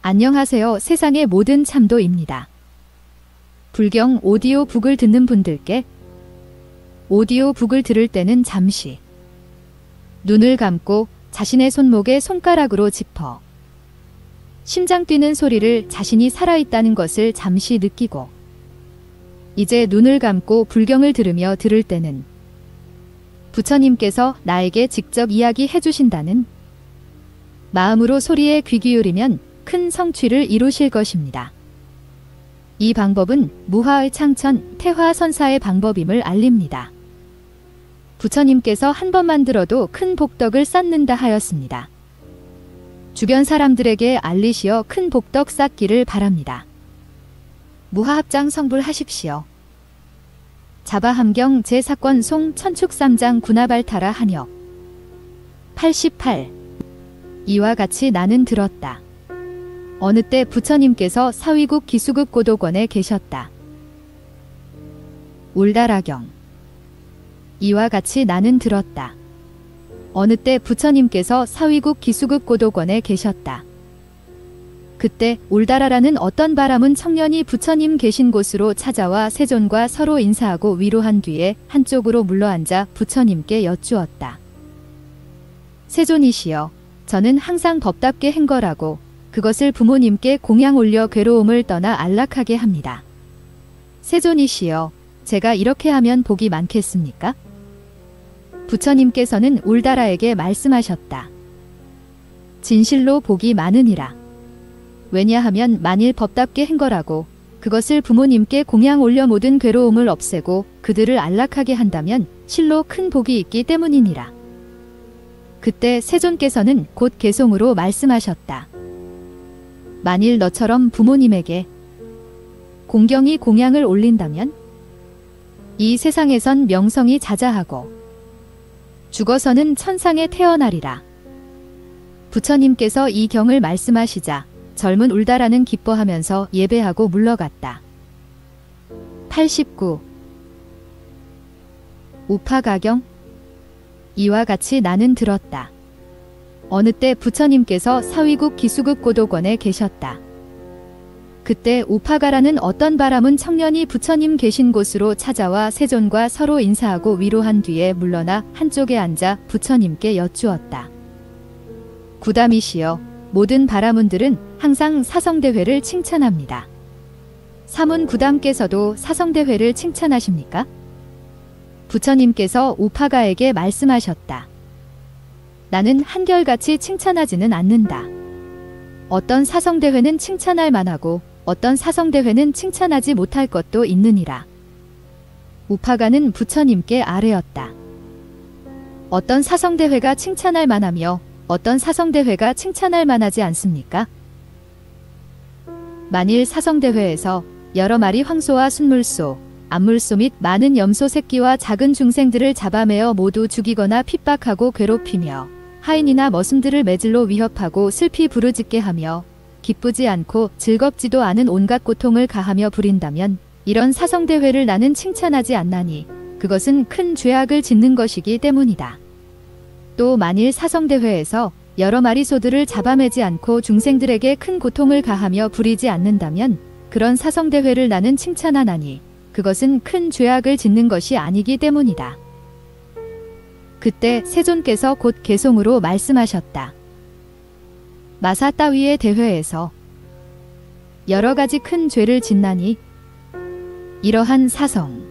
안녕하세요. 세상의 모든 참도입니다. 불경 오디오북을 듣는 분들께 오디오북을 들을 때는 잠시 눈을 감고 자신의 손목에 손가락으로 짚어 심장 뛰는 소리를 자신이 살아있다는 것을 잠시 느끼고 이제 눈을 감고 불경을 들으며 들을 때는 부처님께서 나에게 직접 이야기해 주신다는 마음으로 소리에 귀 기울이면 큰 성취를 이루실 것입니다. 이 방법은 무하의 창천, 태화선사의 방법임을 알립니다. 부처님께서 한 번만 들어도 큰 복덕을 쌓는다 하였습니다. 주변 사람들에게 알리시어 큰 복덕 쌓기를 바랍니다. 무하합장 성불하십시오. 자바함경 제4권 송 천축삼장 군하발타라 한역 88. 이와 같이 나는 들었다. 어느 때 부처님께서 사위국 기수급 고도권에 계셨다. 울다라경. 이와 같이 나는 들었다. 어느 때 부처님께서 사위국 기수급 고도권에 계셨다. 그때 울다라라는 어떤 바람은 청년이 부처님 계신 곳으로 찾아와 세존과 서로 인사하고 위로한 뒤에 한쪽으로 물러앉아 부처님께 여쭈었다. 세존이시여, 저는 항상 법답게 행거라고 그것을 부모님께 공양 올려 괴로움을 떠나 안락하게 합니다. 세존이시여, 제가 이렇게 하면 복이 많겠습니까? 부처님께서는 울다라에게 말씀하셨다. 진실로 복이 많으니라. 왜냐하면 만일 법답게 행거라고 그것을 부모님께 공양 올려 모든 괴로움을 없애고 그들을 안락하게 한다면 실로 큰 복이 있기 때문이니라. 그때 세존께서는 곧 개송으로 말씀하셨다. 만일 너처럼 부모님에게 공경이 공양을 올린다면 이 세상에선 명성이 자자하고 죽어서는 천상에 태어나리라. 부처님께서 이 경을 말씀하시자 젊은 울다라는 기뻐하면서 예배하고 물러갔다. 89. 우파가경. 이와 같이 나는 들었다. 어느 때 부처님께서 사위국 기수급 고도권에 계셨다. 그때 우파가라는 어떤 바람은 청년이 부처님 계신 곳으로 찾아와 세존과 서로 인사하고 위로한 뒤에 물러나 한쪽에 앉아 부처님께 여쭈었다. 구담이시여, 모든 바라문들은 항상 사성대회를 칭찬합니다. 사문 구담께서도 사성대회를 칭찬하십니까? 부처님께서 우파가에게 말씀하셨다. 나는 한결같이 칭찬하지는 않는다. 어떤 사성대회는 칭찬할 만하고 어떤 사성대회는 칭찬하지 못할 것도 있느니라. 우파가는 부처님께 아뢰었다. 어떤 사성대회가 칭찬할 만하며 어떤 사성대회가 칭찬할 만하지 않습니까? 만일 사성대회에서 여러 마리 황소와 순물소, 암물소 및 많은 염소 새끼와 작은 중생들을 잡아매어 모두 죽이거나 핍박하고 괴롭히며 하인이나 머슴들을 매질로 위협하고 슬피 부르짖게 하며 기쁘지 않고 즐겁지도 않은 온갖 고통을 가하며 부린다면 이런 사성대회를 나는 칭찬하지 않나니 그것은 큰 죄악을 짓는 것이기 때문이다. 또 만일 사성대회에서 여러 마리 소들을 잡아매지 않고 중생들에게 큰 고통을 가하며 부리지 않는다면 그런 사성대회를 나는 칭찬하나니 그것은 큰 죄악을 짓는 것이 아니기 때문이다. 그때 세존께서 곧 개송으로 말씀하셨다. 마사 따위의 대회에서 여러 가지 큰 죄를 짓나니 이러한 사성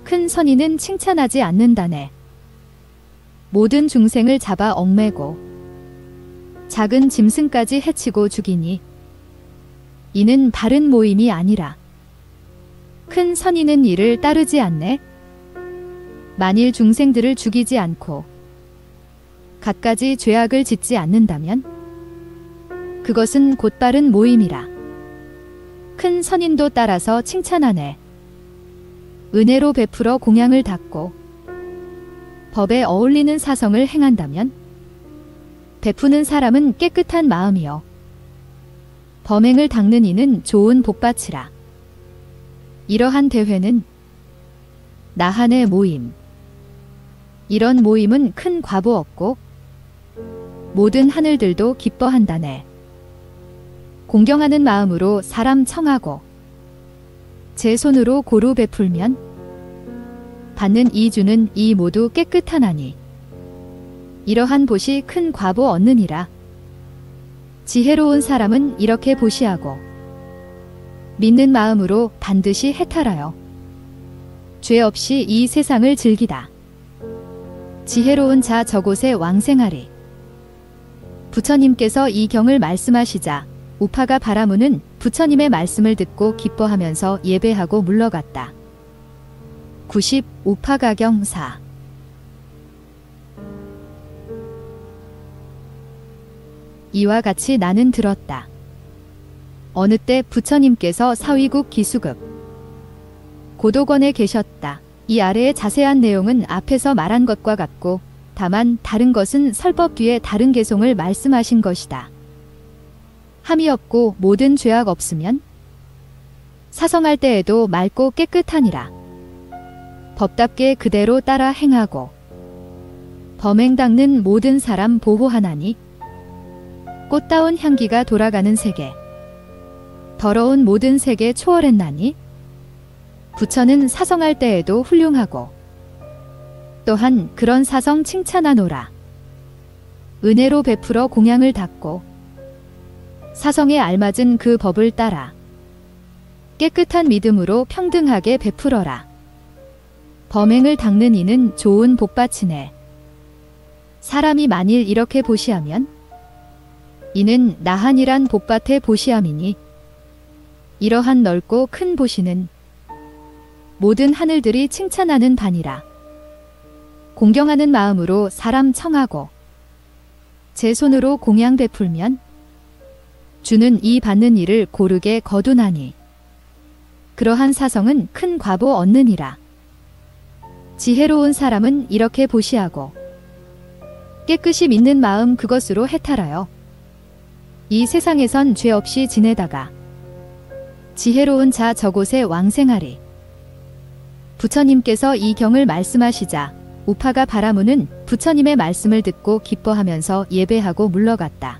큰 선인은 칭찬하지 않는다네. 모든 중생을 잡아 얽매고 작은 짐승까지 해치고 죽이니 이는 바른 모임이 아니라 큰 선인은 이를 따르지 않네. 만일 중생들을 죽이지 않고 갖가지 죄악을 짓지 않는다면 그것은 곧바른 모임이라. 큰 선인도 따라서 칭찬하네. 은혜로 베풀어 공양을 닦고 법에 어울리는 사성을 행한다면 베푸는 사람은 깨끗한 마음이요 범행을 닦는 이는 좋은 복받치라. 이러한 대회는 나한의 모임. 이런 모임은 큰 과보 없고 모든 하늘들도 기뻐한다네. 공경하는 마음으로 사람 청하고 제 손으로 고루 베풀면 받는 이 주는 이 모두 깨끗하나니 이러한 보시 큰 과보 얻느니라. 지혜로운 사람은 이렇게 보시하고 믿는 마음으로 반드시 해탈하여 죄 없이 이 세상을 즐기다. 지혜로운 자 저곳에 왕생하리. 부처님께서 이 경을 말씀하시자 우파가 바라무는 부처님의 말씀을 듣고 기뻐하면서 예배하고 물러갔다. 90. 우파가경 4. 이와 같이 나는 들었다. 어느 때 부처님께서 사위국 기수급 고도권에 계셨다. 이 아래의 자세한 내용은 앞에서 말한 것과 같고 다만 다른 것은 설법 뒤에 다른 개송을 말씀하신 것이다. 함이 없고 모든 죄악 없으면 사성할 때에도 맑고 깨끗하니라. 법답게 그대로 따라 행하고 범행 닦는 모든 사람 보호하나니 꽃다운 향기가 돌아가는 세계 더러운 모든 세계 초월했나니 부처는 사성할 때에도 훌륭하고 또한 그런 사성 칭찬하노라. 은혜로 베풀어 공양을 닦고 사성에 알맞은 그 법을 따라 깨끗한 믿음으로 평등하게 베풀어라. 범행을 닦는 이는 좋은 복받치네. 사람이 만일 이렇게 보시하면 이는 나한이란 복밭에 보시함이니 이러한 넓고 큰 보시는 모든 하늘들이 칭찬하는 바니라. 공경하는 마음으로 사람 청하고 제 손으로 공양 베풀면 주는 이 받는 일을 고르게 거두나니 그러한 사성은 큰 과보 얻느니라. 지혜로운 사람은 이렇게 보시하고 깨끗이 믿는 마음 그것으로 해탈하여 이 세상에선 죄 없이 지내다가 지혜로운 자 저곳에 왕생하리. 부처님께서 이 경을 말씀하시자 우파가 바라무는 부처님의 말씀을 듣고 기뻐하면서 예배하고 물러갔다.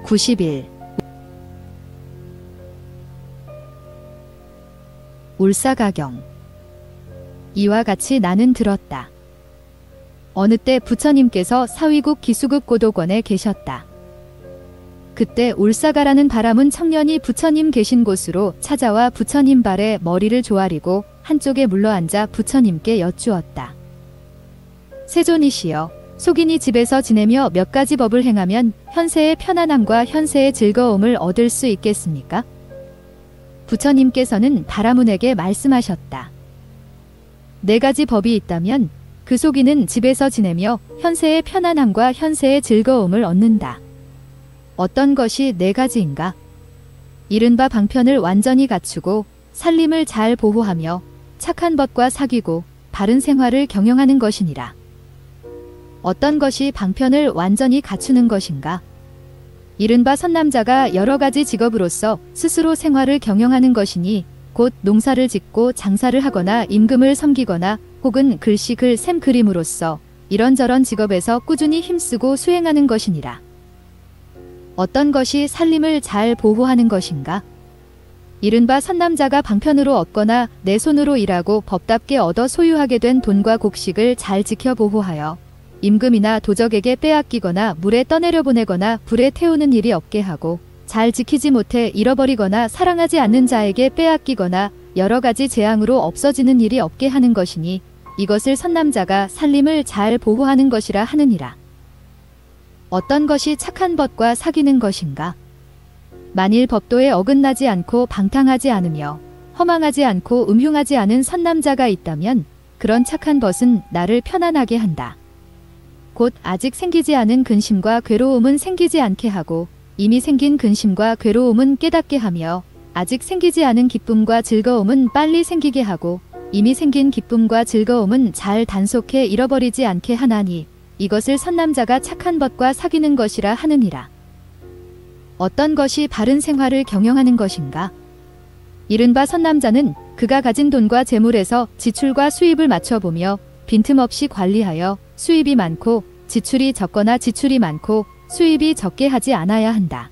91. 울사가경. 이와 같이 나는 들었다. 어느 때 부처님께서 사위국 기수급 고도권에 계셨다. 그때 울사가라는 바라문 청년이 부처님 계신 곳으로 찾아와 부처님 발에 머리를 조아리고 한쪽에 물러앉아 부처님께 여쭈었다. 세존이시여, 속인이 집에서 지내며 몇 가지 법을 행하면 현세의 편안함과 현세의 즐거움을 얻을 수 있겠습니까? 부처님께서는 바라문에게 말씀하셨다. 4가지 법이 있다면 그 속인은 집에서 지내며 현세의 편안함과 현세의 즐거움을 얻는다. 어떤 것이 4가지인가? 이른바 방편을 완전히 갖추고 살림을 잘 보호하며 착한 법과 사귀고 바른 생활을 경영하는 것이니라. 어떤 것이 방편을 완전히 갖추는 것인가? 이른바 선남자가 여러 가지 직업으로서 스스로 생활을 경영하는 것이니 곧 농사를 짓고 장사를 하거나 임금을 섬기거나 혹은 글씨 글 셈 그림으로써 이런저런 직업에서 꾸준히 힘쓰고 수행하는 것이니라. 어떤 것이 살림을 잘 보호하는 것인가? 이른바 선남자가 방편으로 얻거나 내 손으로 일하고 법답게 얻어 소유하게 된 돈과 곡식을 잘 지켜 보호하여 임금이나 도적에게 빼앗기거나 물에 떠내려 보내거나 불에 태우는 일이 없게 하고 잘 지키지 못해 잃어버리거나 사랑하지 않는 자에게 빼앗기거나 여러 가지 재앙으로 없어지는 일이 없게 하는 것이니 이것을 선남자가 살림을 잘 보호하는 것이라 하느니라. 어떤 것이 착한 법과 사귀는 것인가? 만일 법도에 어긋나지 않고 방탕하지 않으며 허망하지 않고 음흉하지 않은 선남자가 있다면 그런 착한 벗은 나를 편안하게 한다. 곧 아직 생기지 않은 근심과 괴로움은 생기지 않게 하고 이미 생긴 근심과 괴로움은 깨닫게 하며 아직 생기지 않은 기쁨과 즐거움은 빨리 생기게 하고 이미 생긴 기쁨과 즐거움은 잘 단속해 잃어버리지 않게 하나니 이것을 선남자가 착한 법과 사귀는 것이라 하느니라. 어떤 것이 바른 생활을 경영하는 것인가? 이른바 선남자는 그가 가진 돈과 재물에서 지출과 수입을 맞춰보며 빈틈없이 관리하여 수입이 많고 지출이 적거나 지출이 많고 수입이 적게 하지 않아야 한다.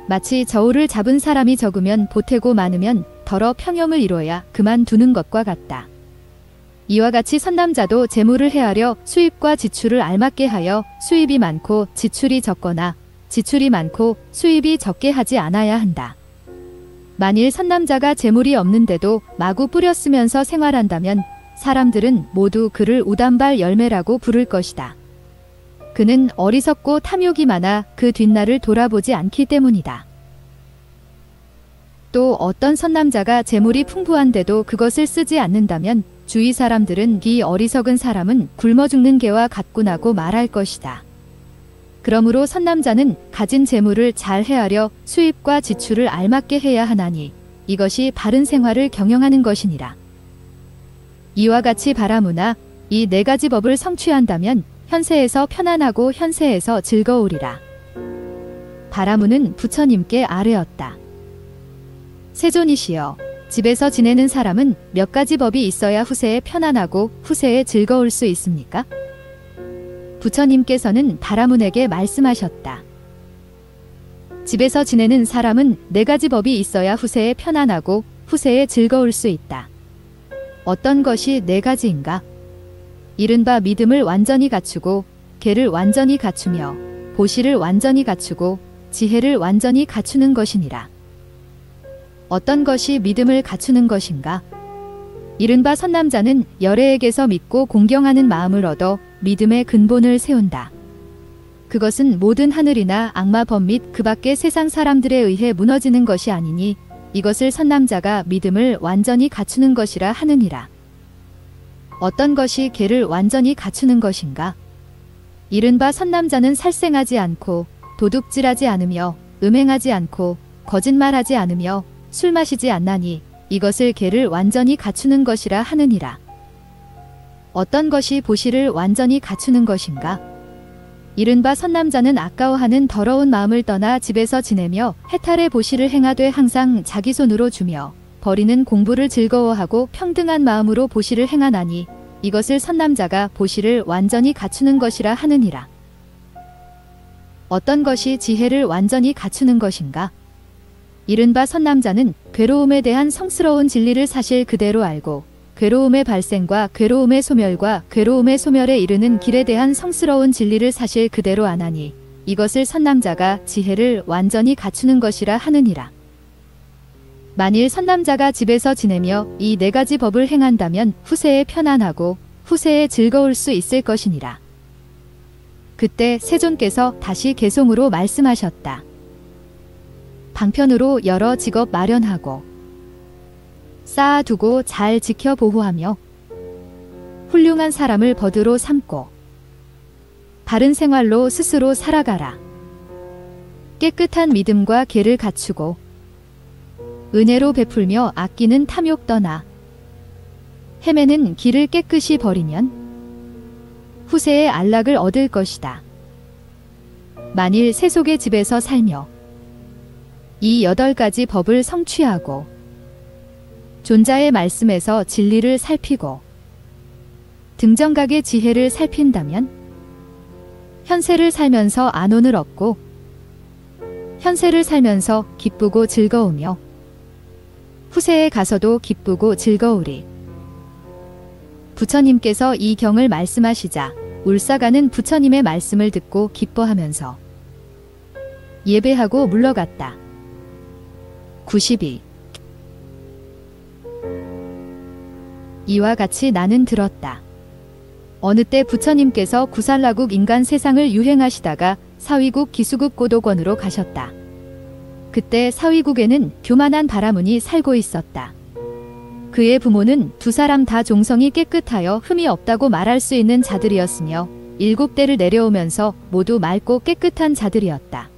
마치 저울을 잡은 사람이 적으면 보태고 많으면 덜어 평형을 이뤄야 그만두는 것과 같다. 이와 같이 선남자도 재물을 헤아려 수입과 지출을 알맞게 하여 수입이 많고 지출이 적거나 지출이 많고 수입이 적게 하지 않아야 한다. 만일 선남자가 재물이 없는데도 마구 뿌려 쓰면서 생활한다면 사람들은 모두 그를 우단발 열매라고 부를 것이다. 그는 어리석고 탐욕이 많아 그 뒷날을 돌아보지 않기 때문이다. 또 어떤 선남자가 재물이 풍부한데도 그것을 쓰지 않는다면 주위 사람들은 이 어리석은 사람은 굶어 죽는 개와 같구나고 말할 것이다. 그러므로 선남자는 가진 재물을 잘 헤아려 수입과 지출을 알맞게 해야 하나니 이것이 바른 생활을 경영하는 것이니라. 이와 같이 바라무나 이 네 가지 법을 성취한다면 현세에서 편안하고 현세에서 즐거우리라. 바라무는 부처님께 아뢰었다. 세존이시여, 집에서 지내는 사람은 몇 가지 법이 있어야 후세에 편안하고 후세에 즐거울 수 있습니까? 부처님께서는 바라문에게 말씀하셨다. 집에서 지내는 사람은 네 가지 법이 있어야 후세에 편안하고 후세에 즐거울 수 있다. 어떤 것이 네 가지인가? 이른바 믿음을 완전히 갖추고 계를 완전히 갖추며 보시를 완전히 갖추고 지혜를 완전히 갖추는 것이니라. 어떤 것이 믿음을 갖추는 것인가? 이른바 선남자는 열애에게서 믿고 공경하는 마음을 얻어 믿음의 근본을 세운다. 그것은 모든 하늘이나 악마 범 및 그 밖의 세상 사람들에 의해 무너지는 것이 아니니 이것을 선남자가 믿음을 완전히 갖추는 것이라 하느니라. 어떤 것이 계를 완전히 갖추는 것인가? 이른바 선남자는 살생하지 않고 도둑질하지 않으며 음행하지 않고 거짓말하지 않으며 술 마시지 않나니 이것을 계를 완전히 갖추는 것이라 하느니라. 어떤 것이 보시를 완전히 갖추는 것인가? 이른바 선남자는 아까워하는 더러운 마음을 떠나 집에서 지내며 해탈의 보시를 행하되 항상 자기 손으로 주며 버리는 공부를 즐거워하고 평등한 마음으로 보시를 행하나니 이것을 선남자가 보시를 완전히 갖추는 것이라 하느니라. 어떤 것이 지혜를 완전히 갖추는 것인가? 이른바 선남자는 괴로움에 대한 성스러운 진리를 사실 그대로 알고 괴로움의 발생과 괴로움의 소멸과 괴로움의 소멸에 이르는 길에 대한 성스러운 진리를 사실 그대로 아나니 이것을 선남자가 지혜를 완전히 갖추는 것이라 하느니라. 만일 선남자가 집에서 지내며 이 네 가지 법을 행한다면 후세에 편안하고 후세에 즐거울 수 있을 것이니라. 그때 세존께서 다시 개송으로 말씀하셨다. 방편으로 여러 직업 마련하고 쌓아두고 잘 지켜 보호하며 훌륭한 사람을 버드로 삼고 바른 생활로 스스로 살아가라. 깨끗한 믿음과 계를 갖추고 은혜로 베풀며 아끼는 탐욕 떠나 헤매는 길을 깨끗이 버리면 후세에 안락을 얻을 것이다. 만일 세속의 집에서 살며 이 8가지 법을 성취하고 존자의 말씀에서 진리를 살피고 등정각의 지혜를 살핀다면 현세를 살면서 안온을 얻고 현세를 살면서 기쁘고 즐거우며 후세에 가서도 기쁘고 즐거우리. 부처님께서 이 경을 말씀하시자 울사가는 부처님의 말씀을 듣고 기뻐하면서 예배하고 물러갔다. 92. 이와 같이 나는 들었다. 어느 때 부처님께서 구살라국 인간 세상을 유행하시다가 사위국 기수국 고도권으로 가셨다. 그때 사위국에는 교만한 바라문이 살고 있었다. 그의 부모는 두 사람 다 종성이 깨끗하여 흠이 없다고 말할 수 있는 자들이었으며 7대를 내려오면서 모두 맑고 깨끗한 자들이었다.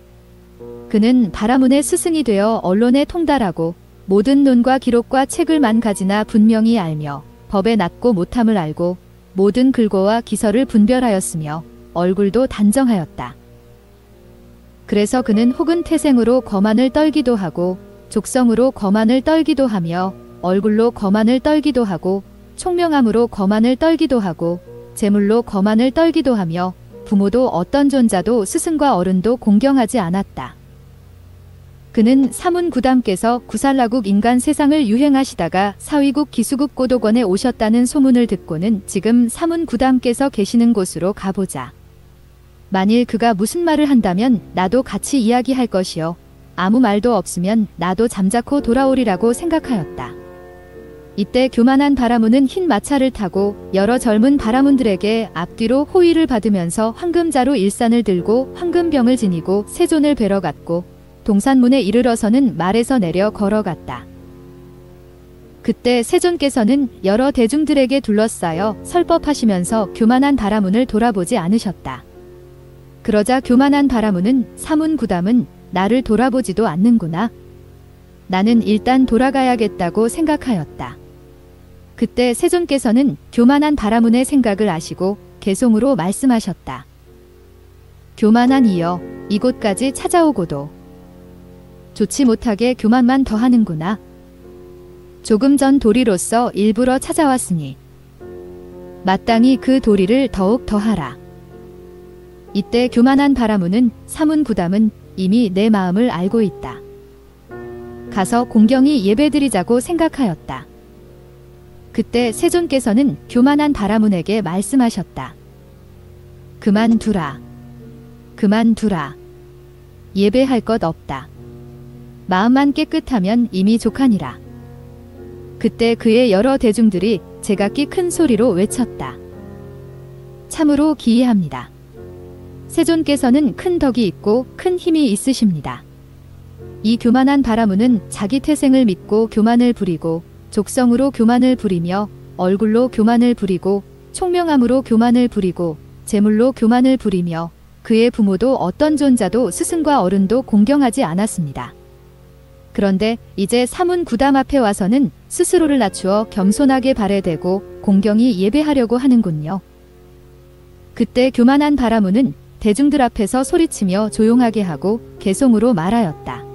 그는 바라문의 스승이 되어 언론에 통달하고 모든 논과 기록과 책을 만 가지나 분명히 알며 법의 낮고 못함을 알고 모든 글고와 기설을 분별하였으며 얼굴도 단정하였다. 그래서 그는 혹은 태생으로 거만을 떨기도 하고 족성으로 거만을 떨기도 하며 얼굴로 거만을 떨기도 하고 총명함으로 거만을 떨기도 하고 재물로 거만을 떨기도 하며 부모도 어떤 존자도 스승과 어른도 공경하지 않았다. 그는 사문구담께서 구살라국 인간 세상을 유행하시다가 사위국 기수국 고독원에 오셨다는 소문을 듣고는 지금 사문구담께서 계시는 곳으로 가보자. 만일 그가 무슨 말을 한다면 나도 같이 이야기할 것이요. 아무 말도 없으면 나도 잠자코 돌아오리라고 생각하였다. 이때 교만한 바라문은 흰 마차를 타고 여러 젊은 바라문들에게 앞뒤로 호위를 받으면서 황금자루 일산을 들고 황금병을 지니고 세존을 뵈러 갔고 동산문에 이르러서는 말에서 내려 걸어갔다. 그때 세존께서는 여러 대중들에게 둘러싸여 설법하시면서 교만한 바라문을 돌아보지 않으셨다. 그러자 교만한 바라문은 사문구담은 나를 돌아보지도 않는구나. 나는 일단 돌아가야겠다고 생각하였다. 그때 세존께서는 교만한 바라문의 생각을 아시고 개송으로 말씀하셨다. 교만한 이여, 이곳까지 찾아오고도 좋지 못하게 교만만 더하는구나. 조금 전 도리로서 일부러 찾아왔으니 마땅히 그 도리를 더욱 더하라. 이때 교만한 바라문은 사문구담은 이미 내 마음을 알고 있다. 가서 공경히 예배드리자고 생각하였다. 그때 세존께서는 교만한 바라문에게 말씀하셨다. 그만두라. 그만두라. 예배할 것 없다. 마음만 깨끗하면 이미 족하니라. 그때 그의 여러 대중들이 제각기 큰 소리로 외쳤다. 참으로 기이합니다. 세존께서는 큰 덕이 있고 큰 힘이 있으십니다. 이 교만한 바라문은 자기 태생을 믿고 교만을 부리고 족성으로 교만을 부리며 얼굴로 교만을 부리고 총명함으로 교만을 부리고 재물로 교만을 부리며 그의 부모도 어떤 존자도 스승과 어른도 공경하지 않았습니다. 그런데 이제 사문구담 앞에 와서는 스스로를 낮추어 겸손하게 발에대고 공경히 예배하려고 하는군요. 그때 교만한 바라문은 대중들 앞에서 소리치며 조용하게 하고 개송으로 말하였다.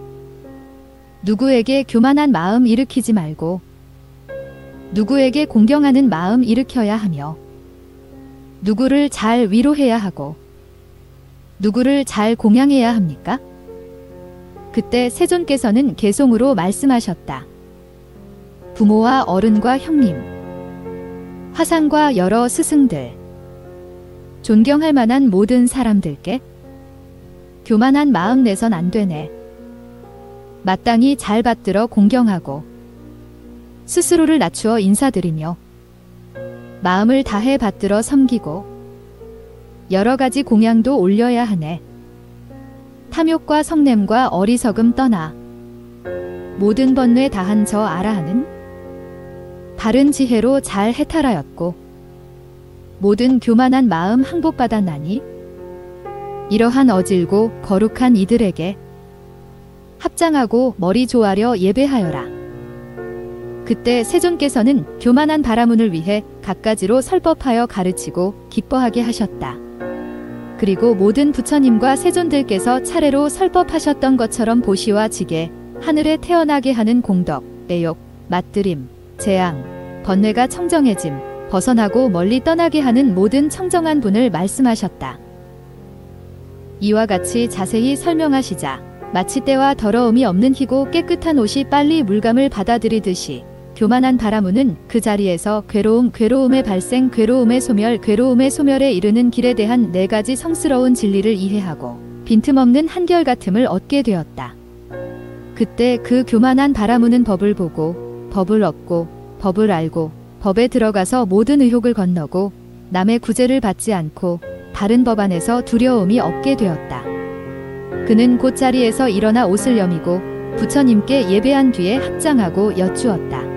누구에게 교만한 마음 일으키지 말고 누구에게 공경하는 마음 일으켜야 하며 누구를 잘 위로해야 하고 누구를 잘 공양해야 합니까? 그때 세존께서는 개송으로 말씀하셨다. 부모와 어른과 형님, 화상과 여러 스승들, 존경할 만한 모든 사람들께 교만한 마음 내선 안 되네. 마땅히 잘 받들어 공경하고 스스로를 낮추어 인사드리며 마음을 다해 받들어 섬기고 여러 가지 공양도 올려야 하네. 탐욕과 성냄과 어리석음 떠나 모든 번뇌 다한 저 아라하는 바른 지혜로 잘 해탈하였고 모든 교만한 마음 항복받았나니 이러한 어질고 거룩한 이들에게 합장하고 머리 조아려 예배하여라. 그때 세존께서는 교만한 바라문을 위해 갖가지로 설법하여 가르치고 기뻐하게 하셨다. 그리고 모든 부처님과 세존들께서 차례로 설법하셨던 것처럼 보시와 지게, 하늘에 태어나게 하는 공덕, 애욕, 맛들임, 재앙, 번뇌가 청정해짐, 벗어나고 멀리 떠나게 하는 모든 청정한 분을 말씀하셨다. 이와 같이 자세히 설명하시자 마치 때와 더러움이 없는 희고 깨끗한 옷이 빨리 물감을 받아들이듯이 교만한 바라문은 그 자리에서 괴로움의 발생, 괴로움의 소멸에 이르는 길에 대한 4가지 성스러운 진리를 이해하고 빈틈없는 한결같음을 얻게 되었다. 그때 그 교만한 바라문은 법을 보고 법을 얻고 법을 알고 법에 들어가서 모든 의혹을 건너고 남의 구제를 받지 않고 바른 법 안에서 두려움이 없게 되었다. 그는 곧 자리에서 일어나 옷을 여미고 부처님께 예배한 뒤에 합장하고 여쭈었다.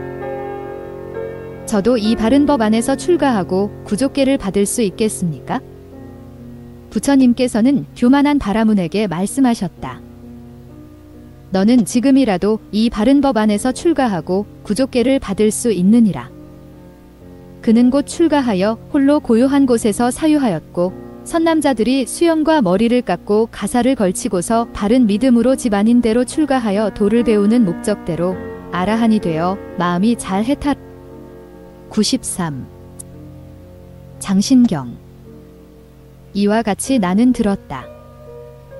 저도 이 바른 법 안에서 출가하고 구족계를 받을 수 있겠습니까? 부처님께서는 교만한 바라문에게 말씀하셨다. 너는 지금이라도 이 바른 법 안에서 출가하고 구족계를 받을 수 있느니라. 그는 곧 출가하여 홀로 고요한 곳에서 사유하였고 선남자들이 수염과 머리를 깎고 가사를 걸치고서 바른 믿음으로 집안인대로 출가하여 도를 배우는 목적대로 아라한이 되어 마음이 잘 해탈. 93. 장신경. 이와 같이 나는 들었다.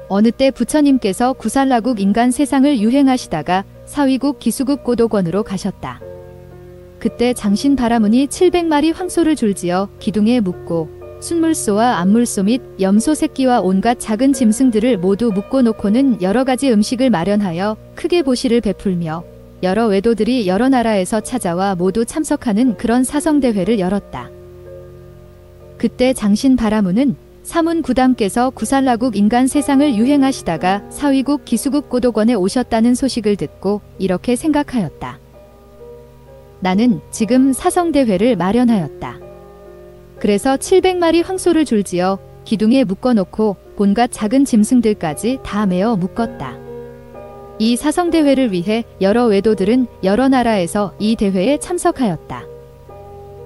어느 때 부처님께서 구살라국 인간 세상을 유행하시다가 사위국 기수국 고독원으로 가셨다. 그때 장신 바라문이 700마리 황소를 줄지어 기둥에 묶고 순물소와 암물소 및 염소 새끼와 온갖 작은 짐승들을 모두 묶어놓고는 여러가지 음식을 마련하여 크게 보시를 베풀며 여러 외도들이 여러 나라에서 찾아와 모두 참석하는 그런 사성대회를 열었다. 그때 장신 바라문은 사문 구담께서 구살라국 인간 세상을 유행하시다가 사위국 기수국 고독원에 오셨다는 소식을 듣고 이렇게 생각하였다. 나는 지금 사성대회를 마련하였다. 그래서 700마리 황소를 줄지어 기둥에 묶어놓고 온갖 작은 짐승들까지 다 메어 묶었다. 이 사성대회를 위해 여러 외도들은 여러 나라에서 이 대회에 참석하였다.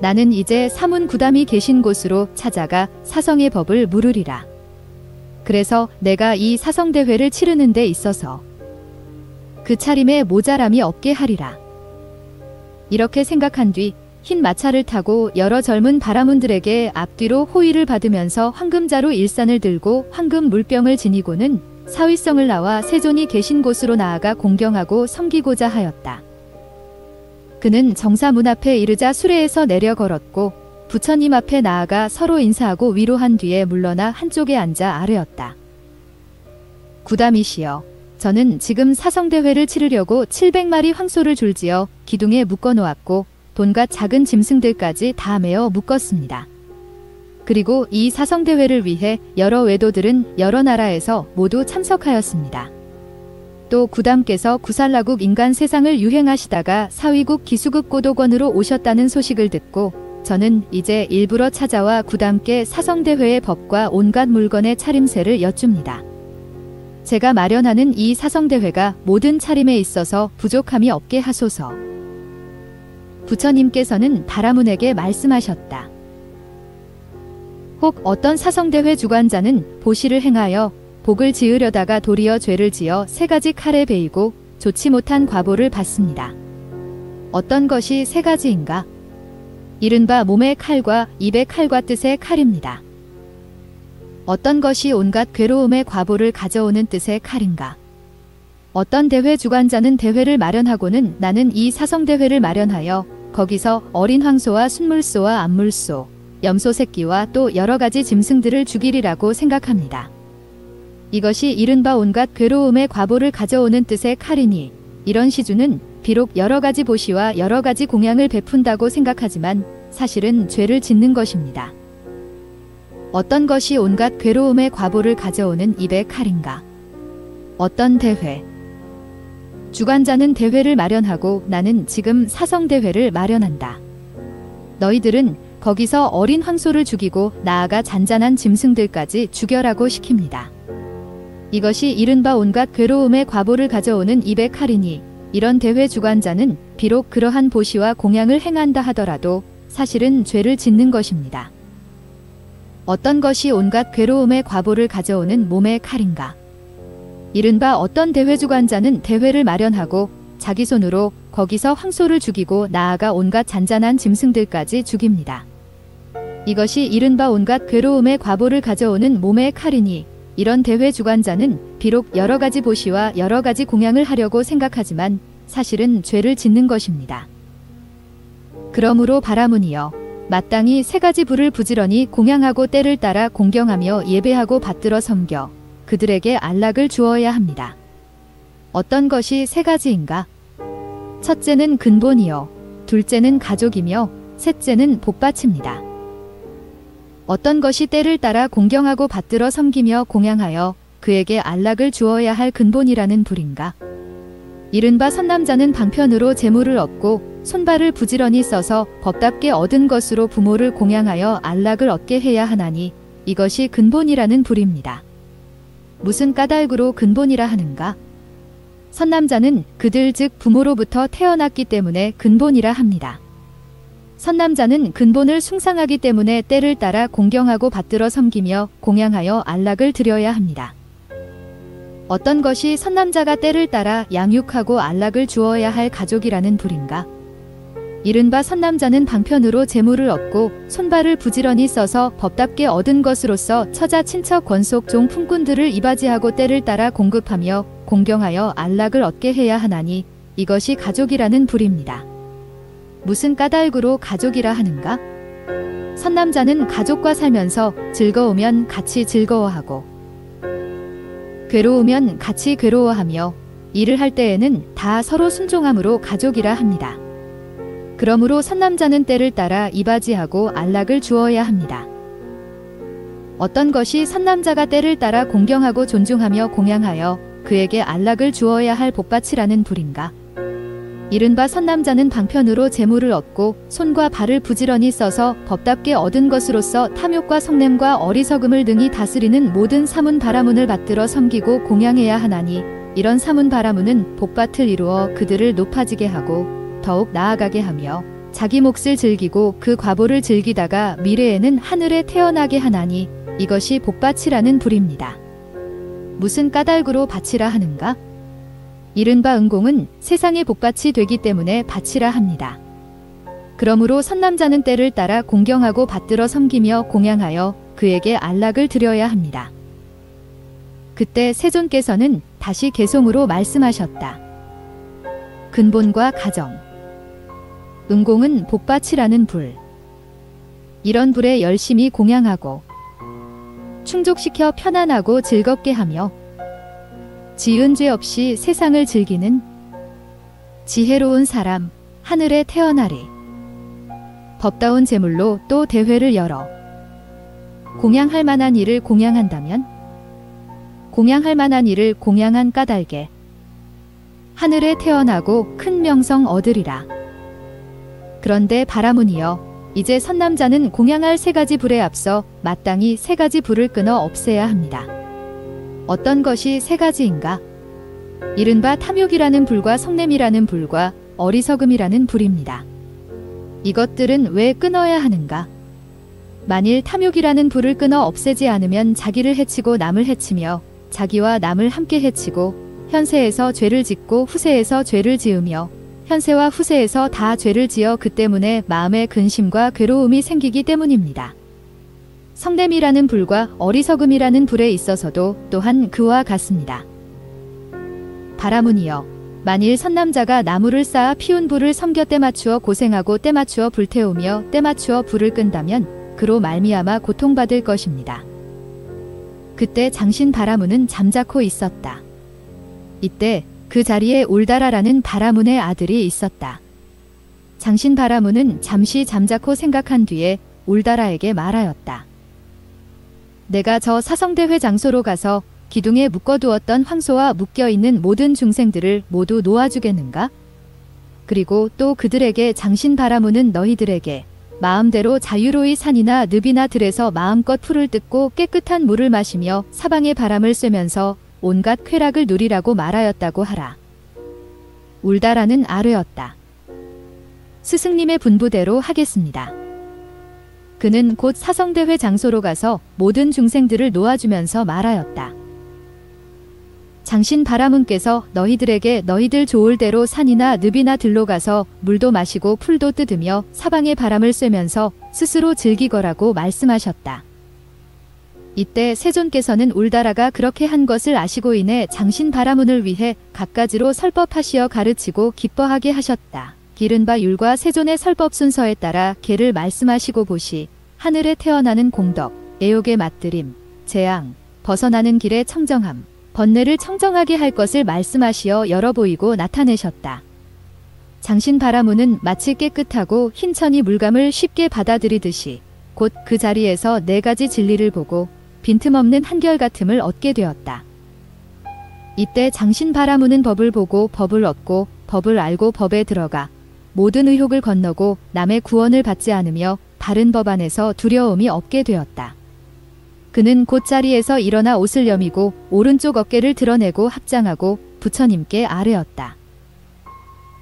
나는 이제 사문 구담이 계신 곳으로 찾아가 사성의 법을 물으리라. 그래서 내가 이 사성대회를 치르는 데 있어서 그 차림에 모자람이 없게 하리라. 이렇게 생각한 뒤 흰 마차를 타고 여러 젊은 바라문들에게 앞뒤로 호의를 받으면서 황금자루 일산을 들고 황금 물병을 지니고는 사위성을 나와 세존이 계신 곳으로 나아가 공경하고 섬기고자 하였다. 그는 정사문 앞에 이르자 수레에서 내려 걸었고 부처님 앞에 나아가 서로 인사하고 위로한 뒤에 물러나 한쪽에 앉아 아뢰었다. 구담이시여, 저는 지금 사성대회를 치르려고 700마리 황소를 줄지어 기둥에 묶어놓았고 온갖 작은 짐승들까지 다 메어 묶었습니다. 그리고 이 사성대회를 위해 여러 외도들은 여러 나라에서 모두 참석하였습니다. 또 구담께서 구살라국 인간 세상을 유행하시다가 사위국 기수국 고독원으로 오셨다는 소식을 듣고 저는 이제 일부러 찾아와 구담께 사성대회의 법과 온갖 물건의 차림새를 여쭙니다. 제가 마련하는 이 사성대회가 모든 차림에 있어서 부족함이 없게 하소서. 부처님께서는 바라문에게 말씀하셨다. 혹 어떤 사성대회 주관자는 보시를 행하여 복을 지으려다가 도리어 죄를 지어 3가지 칼에 베이고 좋지 못한 과보를 받습니다. 어떤 것이 3가지인가? 이른바 몸의 칼과 입의 칼과 뜻의 칼입니다. 어떤 것이 온갖 괴로움의 과보를 가져오는 뜻의 칼인가? 어떤 대회 주관자는 대회를 마련하고는 나는 이 사성대회를 마련하여 거기서 어린 황소와 순물소와 암물소, 염소 새끼와 또 여러가지 짐승들을 죽이리라고 생각합니다. 이것이 이른바 온갖 괴로움의 과보를 가져오는 뜻의 칼이니 이런 시주는 비록 여러가지 보시와 여러가지 공양을 베푼다고 생각하지만 사실은 죄를 짓는 것입니다. 어떤 것이 온갖 괴로움의 과보를 가져오는 입의 칼인가? 어떤 대회? 주관자는 대회를 마련하고 나는 지금 사성대회를 마련한다. 너희들은 거기서 어린 황소를 죽이고 나아가 잔잔한 짐승들까지 죽여라고 시킵니다. 이것이 이른바 온갖 괴로움의 과보를 가져오는 입의 칼이니 이런 대회 주관자는 비록 그러한 보시와 공양을 행한다 하더라도 사실은 죄를 짓는 것입니다. 어떤 것이 온갖 괴로움의 과보를 가져오는 몸의 칼인가? 이른바 어떤 대회 주관자는 대회를 마련하고 자기 손으로 거기서 황소를 죽이고 나아가 온갖 잔잔한 짐승들까지 죽입니다. 이것이 이른바 온갖 괴로움의 과보를 가져오는 몸의 칼이니 이런 대회 주관자는 비록 여러가지 보시와 여러가지 공양을 하려고 생각하지만 사실은 죄를 짓는 것입니다. 그러므로 바라문이여, 마땅히 3가지 불을 부지런히 공양하고 때를 따라 공경하며 예배하고 받들어 섬겨 그들에게 안락을 주어야 합니다. 어떤 것이 3가지인가? 첫째는 근본이요, 둘째는 가족이며 셋째는 복받칩니다. 어떤 것이 때를 따라 공경하고 받들어 섬기며 공양하여 그에게 안락을 주어야 할 근본이라는 불인가? 이른바 선남자는 방편으로 재물을 얻고 손발을 부지런히 써서 법답게 얻은 것으로 부모를 공양하여 안락을 얻게 해야 하나니 이것이 근본이라는 불입니다. 무슨 까닭으로 근본이라 하는가? 선남자는 그들 즉 부모로부터 태어났기 때문에 근본이라 합니다. 선남자는 근본을 숭상하기 때문에 때를 따라 공경하고 받들어 섬기며 공양하여 안락을 드려야 합니다. 어떤 것이 선남자가 때를 따라 양육하고 안락을 주어야 할 가족이라는 불인가? 이른바 선남자는 방편으로 재물을 얻고 손발을 부지런히 써서 법답게 얻은 것으로서 처자 친척 권속 종 품꾼들을 이바지하고 때를 따라 공급하며 공경하여 안락을 얻게 해야 하나니 이것이 가족이라는 불입니다. 무슨 까닭으로 가족이라 하는가? 선남자는 가족과 살면서 즐거우면 같이 즐거워하고 괴로우면 같이 괴로워하며 일을 할 때에는 다 서로 순종함으로 가족이라 합니다. 그러므로 선남자는 때를 따라 이바지하고 안락을 주어야 합니다. 어떤 것이 선남자가 때를 따라 공경하고 존중하며 공양하여 그에게 안락을 주어야 할 복받치라는 불인가? 이른바 선남자는 방편으로 재물을 얻고 손과 발을 부지런히 써서 법답게 얻은 것으로서 탐욕과 성냄과 어리석음을 능히 다스리는 모든 사문 바라문을 받들어 섬기고 공양해야 하나니 이런 사문 바라문은 복밭을 이루어 그들을 높아지게 하고 더욱 나아가게 하며 자기 몫을 즐기고 그 과보를 즐기다가 미래에는 하늘에 태어나게 하나니 이것이 복받치라는 불입니다. 무슨 까닭으로 바치라 하는가? 이른바 은공은 세상의 복받치 되기 때문에 바치라 합니다. 그러므로 선남자는 때를 따라 공경하고 받들어 섬기며 공양하여 그에게 안락을 드려야 합니다. 그때 세존께서는 다시 개송으로 말씀하셨다. 근본과 가정. 은공은 복받치라는 불. 이런 불에 열심히 공양하고 충족시켜 편안하고 즐겁게 하며 지은 죄 없이 세상을 즐기는 지혜로운 사람 하늘에 태어나리. 법다운 제물로 또 대회를 열어 공양할 만한 일을 공양한다면 공양할 만한 일을 공양한 까닭에 하늘에 태어나고 큰 명성 얻으리라. 그런데 바라문이여, 이제 선남자는 공양할 세 가지 불에 앞서 마땅히 세 가지 불을 끊어 없애야 합니다. 어떤 것이 세 가지인가? 이른바 탐욕이라는 불과 성냄이라는 불과 어리석음이라는 불입니다. 이것들은 왜 끊어야 하는가? 만일 탐욕이라는 불을 끊어 없애지 않으면 자기를 해치고 남을 해치며 자기와 남을 함께 해치고 현세에서 죄를 짓고 후세에서 죄를 지으며 현세와 후세에서 다 죄를 지어 그 때문에 마음에 근심과 괴로움이 생기기 때문입니다. 성냄이라는 불과 어리석음이라는 불에 있어서도 또한 그와 같습니다. 바라문이여, 만일 선남자가 나무를 쌓아 피운 불을 섬겨 때맞추어 고생하고 때맞추어 불태우며 때맞추어 불을 끈다면 그로 말미암아 고통받을 것입니다. 그때 장신 바라문은 잠자코 있었다. 이때 그 자리에 울다라라는 바라문의 아들이 있었다. 장신 바라문은 잠시 잠자코 생각한 뒤에 울다라에게 말하였다. 내가 저 사성대회 장소로 가서 기둥에 묶어두었던 황소와 묶여있는 모든 중생들을 모두 놓아주겠는가? 그리고 또 그들에게 장신 바라문은 너희들에게 마음대로 자유로이 산이나 늪이나 들에서 마음껏 풀을 뜯고 깨끗한 물을 마시며 사방의 바람을 쐬면서 온갖 쾌락을 누리라고 말하였다고 하라. 울다라는 아뢰었다. 스승님의 분부대로 하겠습니다. 그는 곧 사성대회 장소로 가서 모든 중생들을 놓아주면서 말하였다. 장신 바라문께서 너희들에게 너희들 좋을 대로 산이나 늪이나 들로 가서 물도 마시고 풀도 뜯으며 사방의 바람을 쐬면서 스스로 즐기거라고 말씀하셨다. 이때 세존께서는 울다라가 그렇게 한 것을 아시고 인해 장신 바라문을 위해 갖가지로 설법하시어 가르치고 기뻐하게 하셨다. 기른바 율과 세존의 설법 순서에 따라 계를 말씀하시고 보시, 하늘에 태어나는 공덕, 애욕의 맛들임, 재앙, 벗어나는 길의 청정함, 번뇌를 청정하게 할 것을 말씀하시어 열어 보이고 나타내셨다. 장신 바라문은 마치 깨끗하고 흰천이 물감을 쉽게 받아들이듯이 곧 그 자리에서 네 가지 진리를 보고 빈틈없는 한결같음을 얻게 되었다. 이때 장신 바라문은 법을 보고 법을 얻고 법을 알고 법에 들어가 모든 의혹을 건너고 남의 구원을 받지 않으며 바른 법 안에서 두려움이 없게 되었다. 그는 곧 자리에서 일어나 옷을 여미고 오른쪽 어깨를 드러내고 합장하고 부처님께 아뢰었다.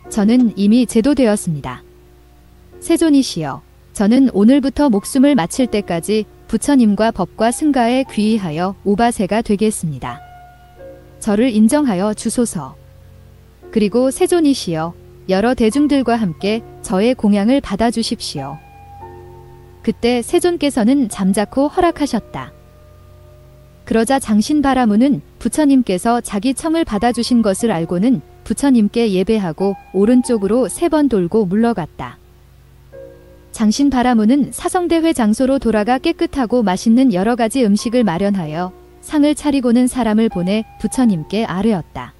저는 이미 제도되었습니다. 세존이시여, 저는 오늘부터 목숨을 마칠 때까지 부처님과 법과 승가에 귀의하여 우바세가 되겠습니다. 저를 인정하여 주소서. 그리고 세존이시여, 여러 대중들과 함께 저의 공양을 받아주십시오. 그때 세존께서는 잠자코 허락하셨다. 그러자 장신바라문은 부처님께서 자기 청을 받아주신 것을 알고는 부처님께 예배하고 오른쪽으로 3번 돌고 물러갔다. 장신바라문은 사성대회 장소로 돌아가 깨끗하고 맛있는 여러 가지 음식을 마련하여 상을 차리고는 사람을 보내 부처님께 아뢰었다.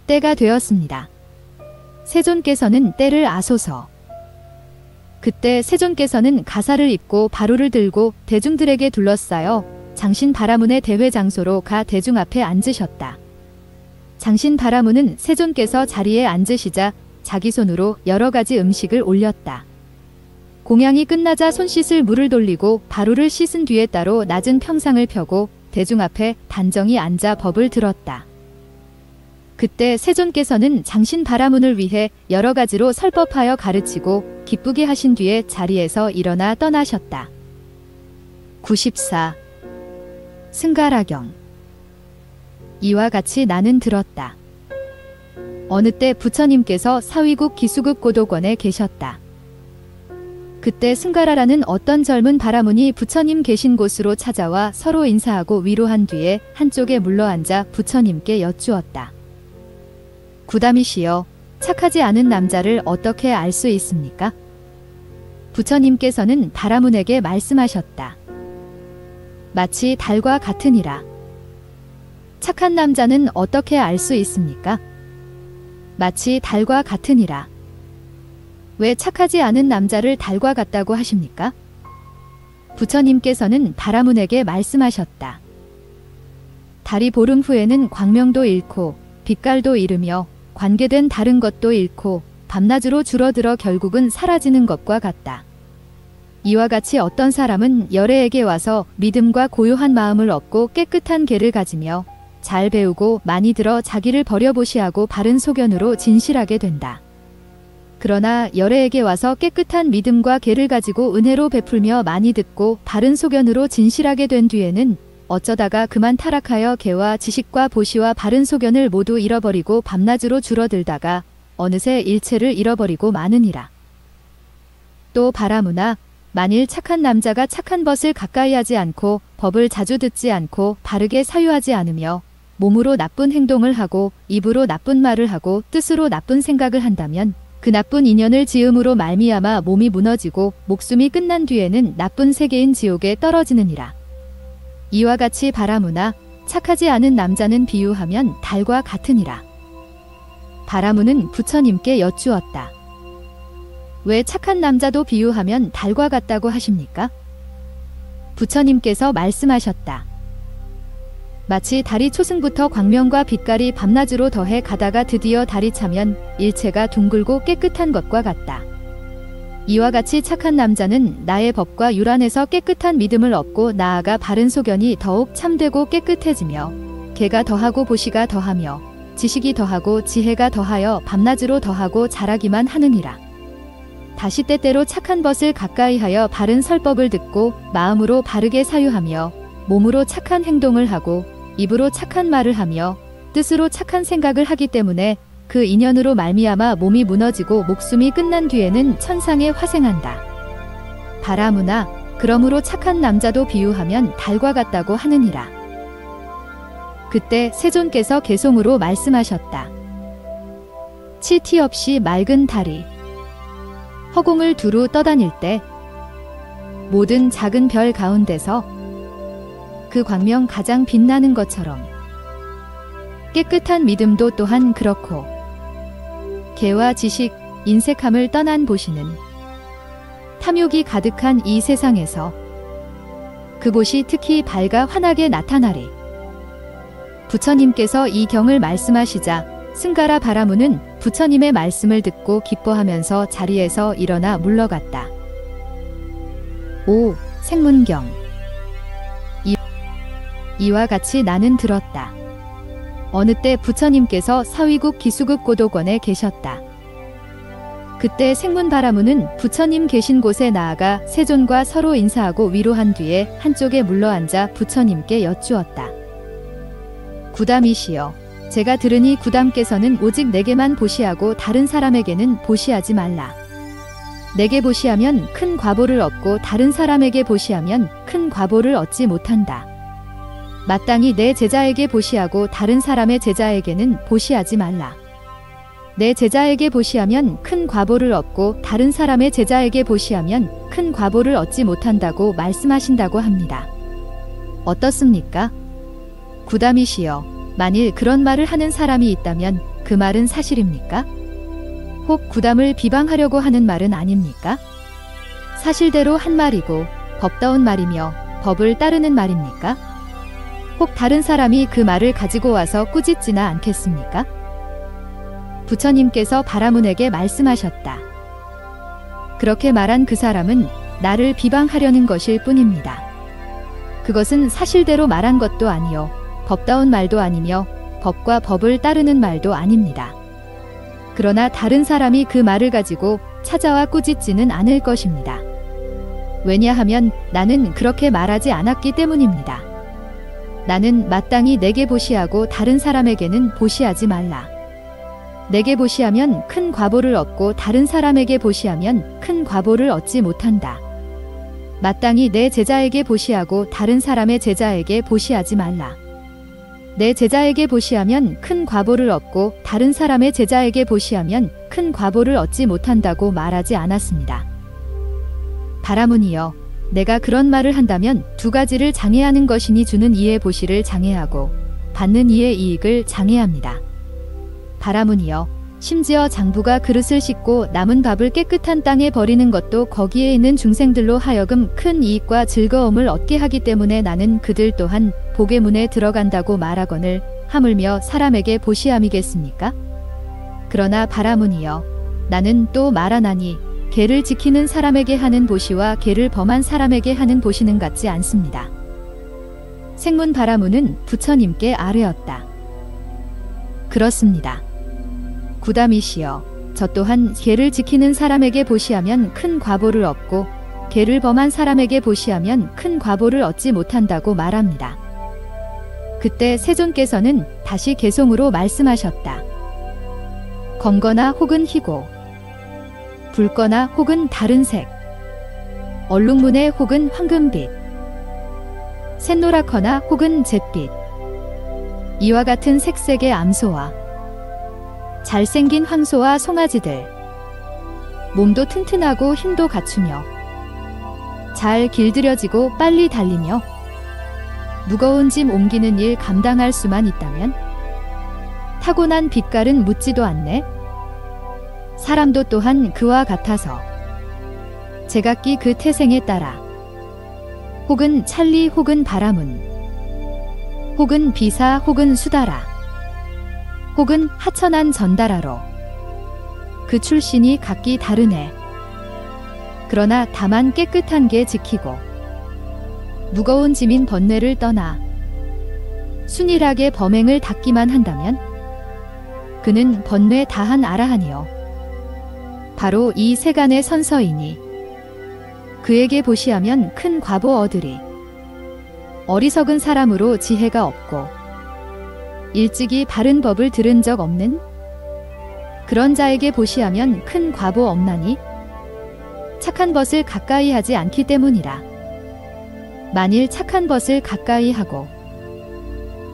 때가 되었습니다. 세존께서는 때를 아소서. 그때 세존께서는 가사를 입고 바루를 들고 대중들에게 둘러싸여 장신바라문의 대회 장소로 가 대중 앞에 앉으셨다. 장신바라문은 세존께서 자리에 앉으시자 자기 손으로 여러 가지 음식을 올렸다. 공양이 끝나자 손 씻을 물을 돌리고 바루를 씻은 뒤에 따로 낮은 평상을 펴고 대중 앞에 단정히 앉아 법을 들었다. 그때 세존께서는 장신바라문을 위해 여러 가지로 설법하여 가르치고 기쁘게 하신 뒤에 자리에서 일어나 떠나셨다. 94. 승가라경. 이와 같이 나는 들었다. 어느 때 부처님께서 사위국 기수급 고도권에 계셨다. 그때 승가라라는 어떤 젊은 바라문이 부처님 계신 곳으로 찾아와 서로 인사하고 위로한 뒤에 한쪽에 물러앉아 부처님께 여쭈었다. 구다미시여, 착하지 않은 남자를 어떻게 알 수 있습니까? 부처님께서는 바라문에게 말씀하셨다. 마치 달과 같으니라. 착한 남자는 어떻게 알 수 있습니까? 마치 달과 같으니라. 왜 착하지 않은 남자를 달과 같다고 하십니까? 부처님께서는 바라문에게 말씀하셨다. 달이 보름 후에는 광명도 잃고 빛깔도 잃으며 관계된 다른 것도 잃고 밤낮으로 줄어들어 결국은 사라지는 것과 같다. 이와 같이 어떤 사람은 열애에게 와서 믿음과 고요한 마음을 얻고 깨끗한 계를 가지며 잘 배우고 많이 들어 자기를 버려보시하고 바른 소견으로 진실하게 된다. 그러나 열애에게 와서 깨끗한 믿음과 계를 가지고 은혜로 베풀며 많이 듣고 바른 소견으로 진실하게 된 뒤에는 어쩌다가 그만 타락하여 계와 지식과 보시와 바른 소견을 모두 잃어버리고 밤낮으로 줄어들다가 어느새 일체를 잃어버리고 마느니라. 또 바라문아, 만일 착한 남자가 착한 벗을 가까이 하지 않고 법을 자주 듣지 않고 바르게 사유하지 않으며 몸으로 나쁜 행동을 하고 입으로 나쁜 말을 하고 뜻으로 나쁜 생각을 한다면 그 나쁜 인연을 지음으로 말미암아 몸이 무너지고 목숨이 끝난 뒤에는 나쁜 세계인 지옥에 떨어지느니라. 이와 같이 바라문아, 착하지 않은 남자는 비유하면 달과 같으니라. 바라문은 부처님께 여쭈었다. 왜 착한 남자도 비유하면 달과 같다고 하십니까? 부처님께서 말씀하셨다. 마치 달이 초승부터 광명과 빛깔이 밤낮으로 더해 가다가 드디어 달이 차면 일체가 둥글고 깨끗한 것과 같다. 이와 같이 착한 남자는 나의 법과 율안에서 깨끗한 믿음을 얻고 나아가 바른 소견이 더욱 참되고 깨끗해지며 계가 더하고 보시가 더하며 지식이 더하고 지혜가 더하여 밤낮으로 더하고 자라기만 하느니라. 다시 때때로 착한 벗을 가까이 하여 바른 설법을 듣고 마음으로 바르게 사유하며 몸으로 착한 행동을 하고 입으로 착한 말을 하며 뜻으로 착한 생각을 하기 때문에 그 인연으로 말미암아 몸이 무너지고 목숨이 끝난 뒤에는 천상에 화생한다. 바라문아, 그러므로 착한 남자도 비유하면 달과 같다고 하느니라. 그때 세존께서 개송으로 말씀하셨다. 칠티 없이 맑은 달이 허공을 두루 떠다닐 때 모든 작은 별 가운데서 그 광명 가장 빛나는 것처럼 깨끗한 믿음도 또한 그렇고 계와 지식, 인색함을 떠난 보시는 탐욕이 가득한 이 세상에서 그곳이 특히 밝아 환하게 나타나리. 부처님께서 이 경을 말씀하시자 승가라 바라문은 부처님의 말씀을 듣고 기뻐하면서 자리에서 일어나 물러갔다. 5. 생문경. 이와 같이 나는 들었다. 어느 때 부처님께서 사위국 기수급 고도권에 계셨다. 그때 생문바라문은 부처님 계신 곳에 나아가 세존과 서로 인사하고 위로한 뒤에 한쪽에 물러앉아 부처님께 여쭈었다. 구다미시여, 제가 들으니 구담께서는 오직 내게만 보시하고 다른 사람에게는 보시하지 말라. 내게 보시하면 큰 과보를 얻고 다른 사람에게 보시하면 큰 과보를 얻지 못한다. 마땅히 내 제자에게 보시하고 다른 사람의 제자에게는 보시하지 말라. 내 제자에게 보시하면 큰 과보를 얻고 다른 사람의 제자에게 보시하면 큰 과보를 얻지 못한다고 말씀하신다고 합니다. 어떻습니까? 구담이시여, 만일 그런 말을 하는 사람이 있다면 그 말은 사실입니까? 혹 구담을 비방하려고 하는 말은 아닙니까? 사실대로 한 말이고 법다운 말이며 법을 따르는 말입니까? 혹 다른 사람이 그 말을 가지고 와서 꾸짖지나 않겠습니까? 부처님께서 바라문에게 말씀하셨다. 그렇게 말한 그 사람은 나를 비방하려는 것일 뿐입니다. 그것은 사실대로 말한 것도 아니요 법다운 말도 아니며 법과 법을 따르는 말도 아닙니다. 그러나 다른 사람이 그 말을 가지고 찾아와 꾸짖지는 않을 것입니다. 왜냐하면 나는 그렇게 말하지 않았기 때문입니다. 나는 마땅히 내게 보시하고 다른 사람에게는 보시하지 말라. 내게 보시하면 큰 과보를 얻고 다른 사람에게 보시하면 큰 과보를 얻지 못한다. 마땅히 내 제자에게 보시하고 다른 사람의 제자에게 보시하지 말라. 내 제자에게 보시하면 큰 과보를 얻고 다른 사람의 제자에게 보시하면 큰 과보를 얻지 못한다고 말하지 않았습니다. 바라문이여, 내가 그런 말을 한다면 두 가지를 장애하는 것이니 주는 이의 보시를 장애하고 받는 이의 이익을 장애합니다. 바라문이여, 심지어 장부가 그릇을 씻고 남은 밥을 깨끗한 땅에 버리는 것도 거기에 있는 중생들로 하여금 큰 이익과 즐거움을 얻게 하기 때문에 나는 그들 또한 복의 문에 들어간다고 말하거늘 하물며 사람에게 보시함이겠습니까? 그러나 바라문이여, 나는 또 말하나니 계를 지키는 사람에게 하는 보시와 계를 범한 사람에게 하는 보시는 같지 않습니다. 생문 바라문은 부처님께 아뢰었다. 그렇습니다. 구담이시여, 저 또한 계를 지키는 사람에게 보시하면 큰 과보를 얻고 계를 범한 사람에게 보시하면 큰 과보를 얻지 못한다고 말합니다. 그때 세존께서는 다시 개송으로 말씀하셨다. 검거나 혹은 희고, 붉거나 혹은 다른 색, 얼룩무늬 혹은 황금빛, 샛노랗거나 혹은 잿빛, 이와 같은 색색의 암소와 잘생긴 황소와 송아지들, 몸도 튼튼하고 힘도 갖추며 잘 길들여지고 빨리 달리며 무거운 짐 옮기는 일 감당할 수만 있다면 타고난 빛깔은 묻지도 않네. 사람도 또한 그와 같아서 제각기 그 태생에 따라 혹은 찰리 혹은 바라문 혹은 비사 혹은 수다라 혹은 하천한 전달하로 그 출신이 각기 다르네. 그러나 다만 깨끗한 게 지키고 무거운 짐인 번뇌를 떠나 순일하게 범행을 닦기만 한다면 그는 번뇌 다한 아라한이요 바로 이 세간의 선서이니 그에게 보시하면 큰 과보 얻으리. 어리석은 사람으로 지혜가 없고 일찍이 바른 법을 들은 적 없는 그런 자에게 보시하면 큰 과보 없나니 착한 것을 가까이 하지 않기 때문이라. 만일 착한 것을 가까이 하고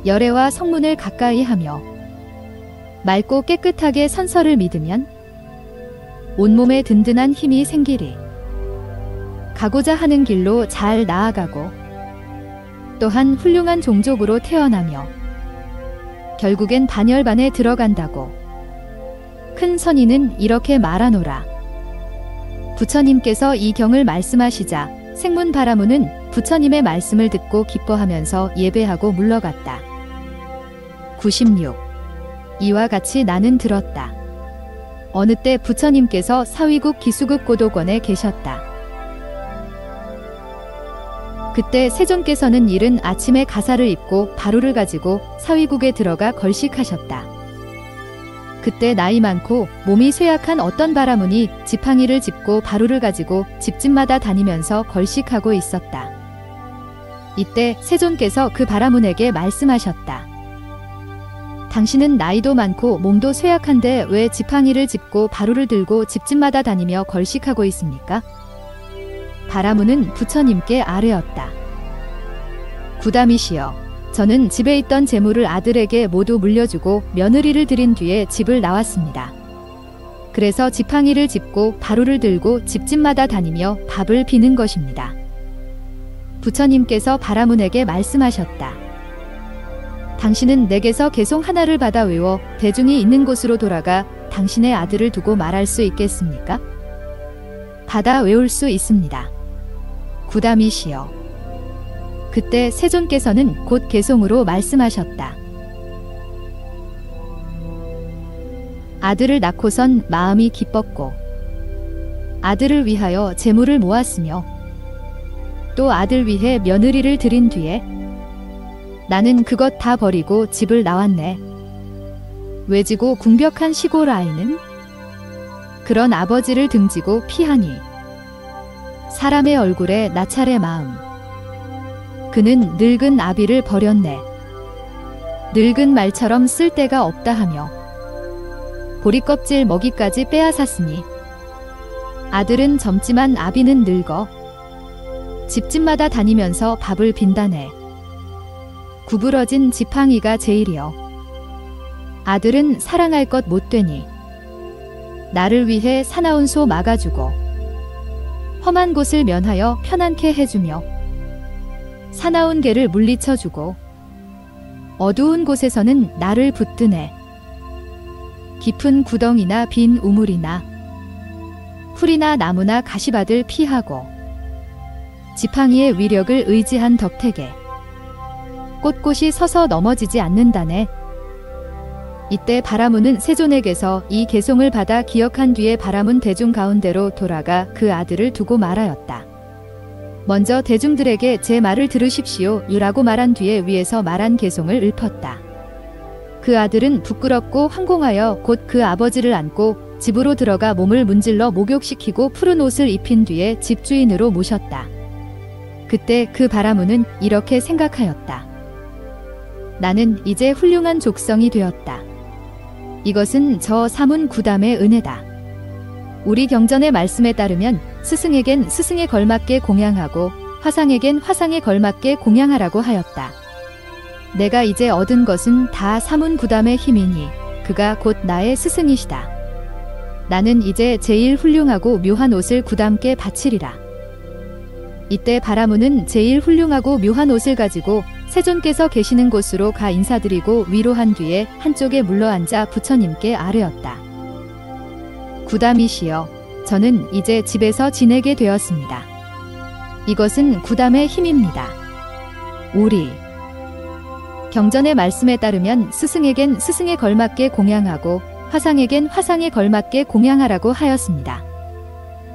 열애와 성문을 가까이 하며 맑고 깨끗하게 선서를 믿으면 온몸에 든든한 힘이 생기리. 가고자 하는 길로 잘 나아가고 또한 훌륭한 종족으로 태어나며 결국엔 반열반에 들어간다고 큰 선인은 이렇게 말하노라. 부처님께서 이 경을 말씀하시자 생문 바라문은 부처님의 말씀을 듣고 기뻐하면서 예배하고 물러갔다. 96. 이와 같이 나는 들었다. 어느 때 부처님께서 사위국 기수국 고도권에 계셨다. 그때 세존께서는 이른 아침에 가사를 입고 바루를 가지고 사위국에 들어가 걸식하셨다. 그때 나이 많고 몸이 쇠약한 어떤 바라문이 지팡이를 짚고 바루를 가지고 집집마다 다니면서 걸식하고 있었다. 이때 세존께서 그 바라문에게 말씀하셨다. 당신은 나이도 많고 몸도 쇠약한데 왜 지팡이를 짚고 바루를 들고 집집마다 다니며 걸식하고 있습니까? 바라문은 부처님께 아뢰었다. 구담이시여, 저는 집에 있던 재물을 아들에게 모두 물려주고 며느리를 들인 뒤에 집을 나왔습니다. 그래서 지팡이를 짚고 바루를 들고 집집마다 다니며 밥을 비는 것입니다. 부처님께서 바라문에게 말씀하셨다. 당신은 내게서 개송 하나를 받아 외워 대중이 있는 곳으로 돌아가 당신의 아들을 두고 말할 수 있겠습니까? 받아 외울 수 있습니다. 구담이시여. 그때 세존께서는 곧 개송으로 말씀하셨다. 아들을 낳고선 마음이 기뻤고 아들을 위하여 재물을 모았으며 또 아들 위해 며느리를 들인 뒤에 나는 그것 다 버리고 집을 나왔네. 외지고 궁벽한 시골 아이는 그런 아버지를 등지고 피하니 사람의 얼굴에 나찰의 마음. 그는 늙은 아비를 버렸네. 늙은 말처럼 쓸 데가 없다 하며 보리껍질 먹이까지 빼앗았으니 아들은 젊지만 아비는 늙어 집집마다 다니면서 밥을 빈다네. 구부러진 지팡이가 제일이여. 아들은 사랑할 것 못되니 나를 위해 사나운 소 막아주고 험한 곳을 면하여 편안케 해주며 사나운 개를 물리쳐주고 어두운 곳에서는 나를 붙드네. 깊은 구덩이나 빈 우물이나 풀이나 나무나 가시밭을 피하고 지팡이의 위력을 의지한 덕택에 꼿꼿이 서서 넘어지지 않는다네. 이때 바라문은 세존에게서 이 개송을 받아 기억한 뒤에 바라문 대중 가운데로 돌아가 그 아들을 두고 말하였다. 먼저 대중들에게 제 말을 들으십시오 라고 말한 뒤에 위에서 말한 개송을 읊었다. 그 아들은 부끄럽고 황공하여 곧 그 아버지를 안고 집으로 들어가 몸을 문질러 목욕시키고 푸른 옷을 입힌 뒤에 집주인으로 모셨다. 그때 그 바라문은 이렇게 생각하였다. 나는 이제 훌륭한 족성이 되었다. 이것은 저 사문 구담의 은혜다. 우리 경전의 말씀에 따르면 스승에겐 스승에 걸맞게 공양하고 화상에겐 화상에 걸맞게 공양하라고 하였다. 내가 이제 얻은 것은 다 사문 구담의 힘이니 그가 곧 나의 스승이시다. 나는 이제 제일 훌륭하고 묘한 옷을 구담께 바치리라. 이때 바라문은 제일 훌륭하고 묘한 옷을 가지고 세존께서 계시는 곳으로 가 인사드리고 위로한 뒤에 한쪽에 물러앉아 부처님께 아뢰었다. 구담이시여, 저는 이제 집에서 지내게 되었습니다. 이것은 구담의 힘입니다. 우리 경전의 말씀에 따르면 스승에겐 스승에 걸맞게 공양하고 화상에겐 화상에 걸맞게 공양하라고 하였습니다.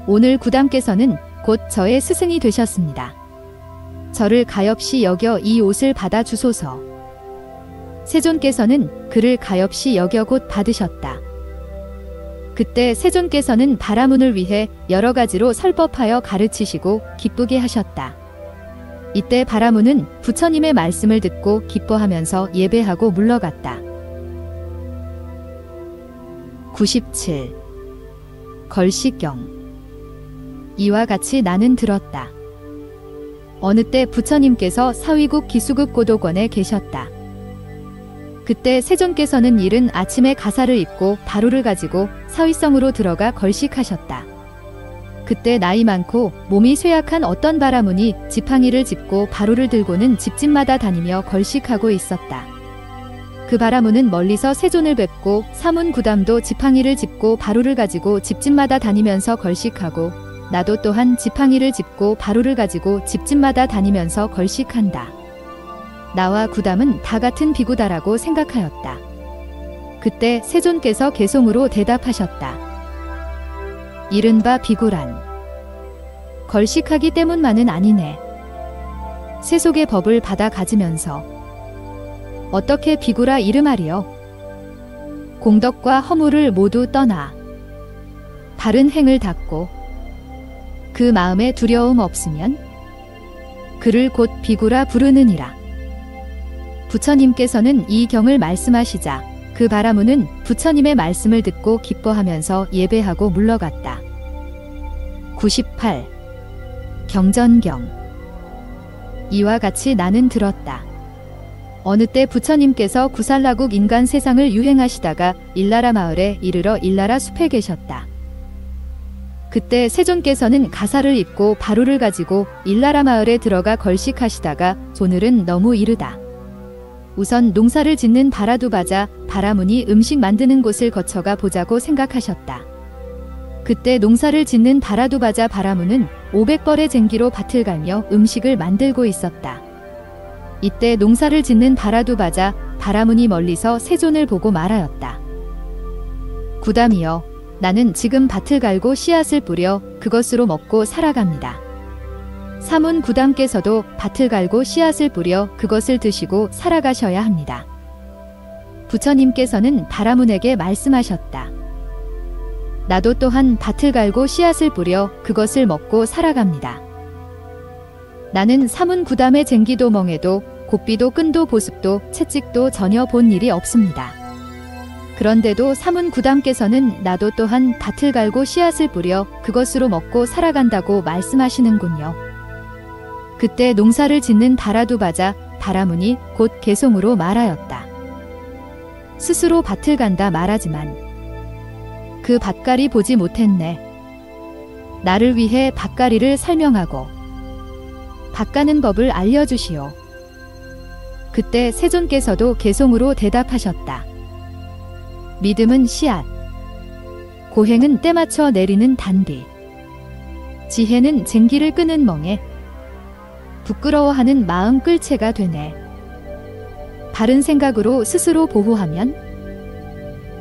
오늘 구담께서는 곧 저의 스승이 되셨습니다. 저를 가엾이 여겨 이 옷을 받아 주소서. 세존께서는 그를 가엾이 여겨 곧 받으셨다. 그때 세존께서는 바라문을 위해 여러 가지로 설법하여 가르치시고 기쁘게 하셨다. 이때 바라문은 부처님의 말씀을 듣고 기뻐하면서 예배하고 물러갔다. 97. 걸식경. 이와 같이 나는 들었다. 어느 때 부처님께서 사위국 기수급 고도권에 계셨다. 그때 세존께서는 이른 아침에 가사를 입고 바루를 가지고 사위성으로 들어가 걸식하셨다. 그때 나이 많고 몸이 쇠약한 어떤 바라문이 지팡이를 짚고 바루를 들고는 집집마다 다니며 걸식하고 있었다. 그 바라문은 멀리서 세존을 뵙고 사문 구담도 지팡이를 짚고 바루를 가지고 집집마다 다니면서 걸식하고 나도 또한 지팡이를 짚고 바루를 가지고 집집마다 다니면서 걸식한다. 나와 구담은 다 같은 비구다라고 생각하였다. 그때 세존께서 개송으로 대답하셨다. 이른바 비구란 걸식하기 때문만은 아니네. 세속의 법을 받아 가지면서 어떻게 비구라 이름하리요? 공덕과 허물을 모두 떠나 바른 행을 닦고 그 마음에 두려움 없으면 그를 곧 비구라 부르느니라. 부처님께서는 이 경을 말씀하시자 그 바라문은 부처님의 말씀을 듣고 기뻐하면서 예배하고 물러갔다. 98. 경전경. 이와 같이 나는 들었다. 어느 때 부처님께서 구살라국 인간 세상을 유행하시다가 일나라 마을에 이르러 일나라 숲에 계셨다. 그때 세존께서는 가사를 입고 바루를 가지고 일나라 마을에 들어가 걸식하시다가 오늘은 너무 이르다. 우선 농사를 짓는 바라두바자 바라문이 음식 만드는 곳을 거쳐가 보자고 생각하셨다. 그때 농사를 짓는 바라두바자 바라문은 500벌의 쟁기로 밭을 갈며 음식을 만들고 있었다. 이때 농사를 짓는 바라두바자 바라문이 멀리서 세존을 보고 말하였다. 구담이여, 나는 지금 밭을 갈고 씨앗을 뿌려 그것으로 먹고 살아갑니다. 사문 구담께서도 밭을 갈고 씨앗을 뿌려 그것을 드시고 살아가셔야 합니다. 부처님께서는 바라문에게 말씀하셨다. 나도 또한 밭을 갈고 씨앗을 뿌려 그것을 먹고 살아갑니다. 나는 사문 구담의 쟁기도 멍에도 곱비도 끈도 보습도 채찍도 전혀 본 일이 없습니다. 그런데도 사문 구담께서는 나도 또한 밭을 갈고 씨앗을 뿌려 그것으로 먹고 살아간다고 말씀하시는군요. 그때 농사를 짓는 바라두바자 바라문이 곧 개송으로 말하였다. 스스로 밭을 간다 말하지만 그 밭갈이 보지 못했네. 나를 위해 밭갈이를 설명하고 밭가는 법을 알려주시오. 그때 세존께서도 개송으로 대답하셨다. 믿음은 씨앗, 고행은 때맞춰 내리는 단비, 지혜는 쟁기를 끄는 멍에, 부끄러워하는 마음 끌채가 되네. 바른 생각으로 스스로 보호하면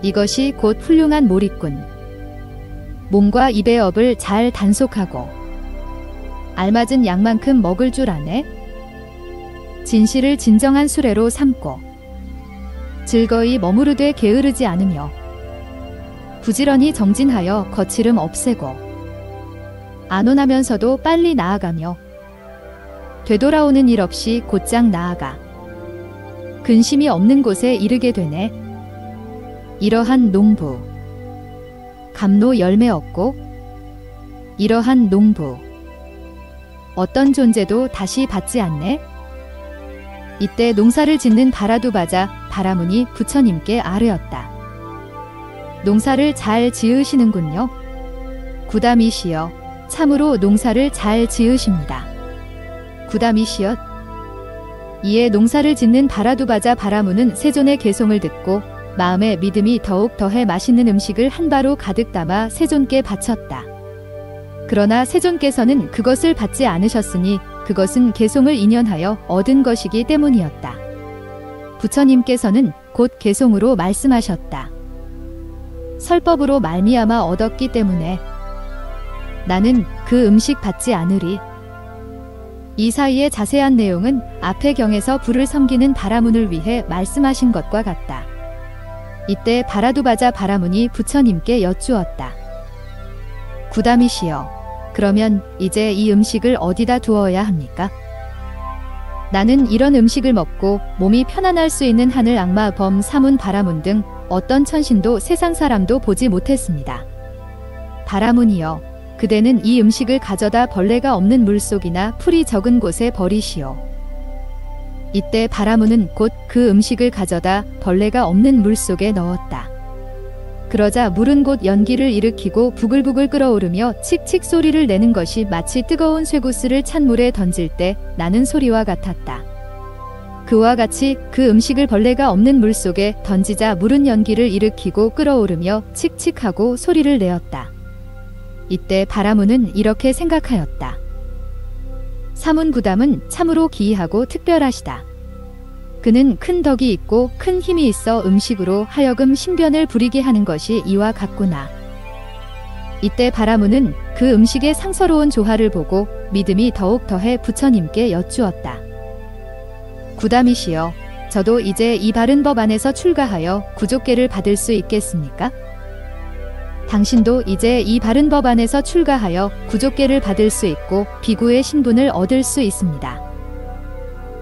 이것이 곧 훌륭한 몰입꾼. 몸과 입의 업을 잘 단속하고 알맞은 양만큼 먹을 줄 아네. 진실을 진정한 수레로 삼고 즐거이 머무르되 게으르지 않으며 부지런히 정진하여 거칠음 없애고 안온하면서도 빨리 나아가며 되돌아오는 일 없이 곧장 나아가 근심이 없는 곳에 이르게 되네. 이러한 농부 감로 열매 없고 이러한 농부 어떤 존재도 다시 받지 않네. 이때 농사를 짓는 바라두바자 바라문이 부처님께 아뢰었다. 농사를 잘 지으시는군요. 구담이시여, 참으로 농사를 잘 지으십니다. 구담이시여. 이에 농사를 짓는 바라두바자 바라문은 세존의 개송을 듣고 마음에 믿음이 더욱 더해 맛있는 음식을 한 바로 가득 담아 세존께 바쳤다. 그러나 세존께서는 그것을 받지 않으셨으니 그것은 개송을 인연하여 얻은 것이기 때문이었다. 부처님께서는 곧 개송으로 말씀하셨다. 설법으로 말미암아 얻었기 때문에 나는 그 음식 받지 않으리. 이 사이의 자세한 내용은 앞의 경에서 불을 섬기는 바라문을 위해 말씀하신 것과 같다. 이때 바라두바자 바라문이 부처님께 여쭈었다. 구담이시여, 그러면 이제 이 음식을 어디다 두어야 합니까? 나는 이런 음식을 먹고 몸이 편안할 수 있는 하늘 악마 범 사문 바라문 등 어떤 천신도 세상 사람도 보지 못했습니다. 바라문이여, 그대는 이 음식을 가져다 벌레가 없는 물속이나 풀이 적은 곳에 버리시오. 이때 바라문은 곧 그 음식을 가져다 벌레가 없는 물속에 넣었다. 그러자 물은 곧 연기를 일으키고 부글부글 끓어오르며 칙칙 소리를 내는 것이 마치 뜨거운 쇠구슬을 찬 물에 던질 때 나는 소리와 같았다. 그와 같이 그 음식을 벌레가 없는 물속에 던지자 물은 연기를 일으키고 끓어오르며 칙칙하고 소리를 내었다. 이때 바라문은 이렇게 생각하였다. 사문구담은 참으로 기이하고 특별하시다. 그는 큰 덕이 있고 큰 힘이 있어 음식으로 하여금 신변을 부리게 하는 것이 이와 같구나. 이때 바라문은 그 음식의 상서로운 조화를 보고 믿음이 더욱 더해 부처님께 여쭈었다. 구담이시여, 저도 이제 이 바른 법 안에서 출가하여 구족계를 받을 수 있겠습니까? 당신도 이제 이 바른 법 안에서 출가하여 구족계를 받을 수 있고 비구의 신분을 얻을 수 있습니다.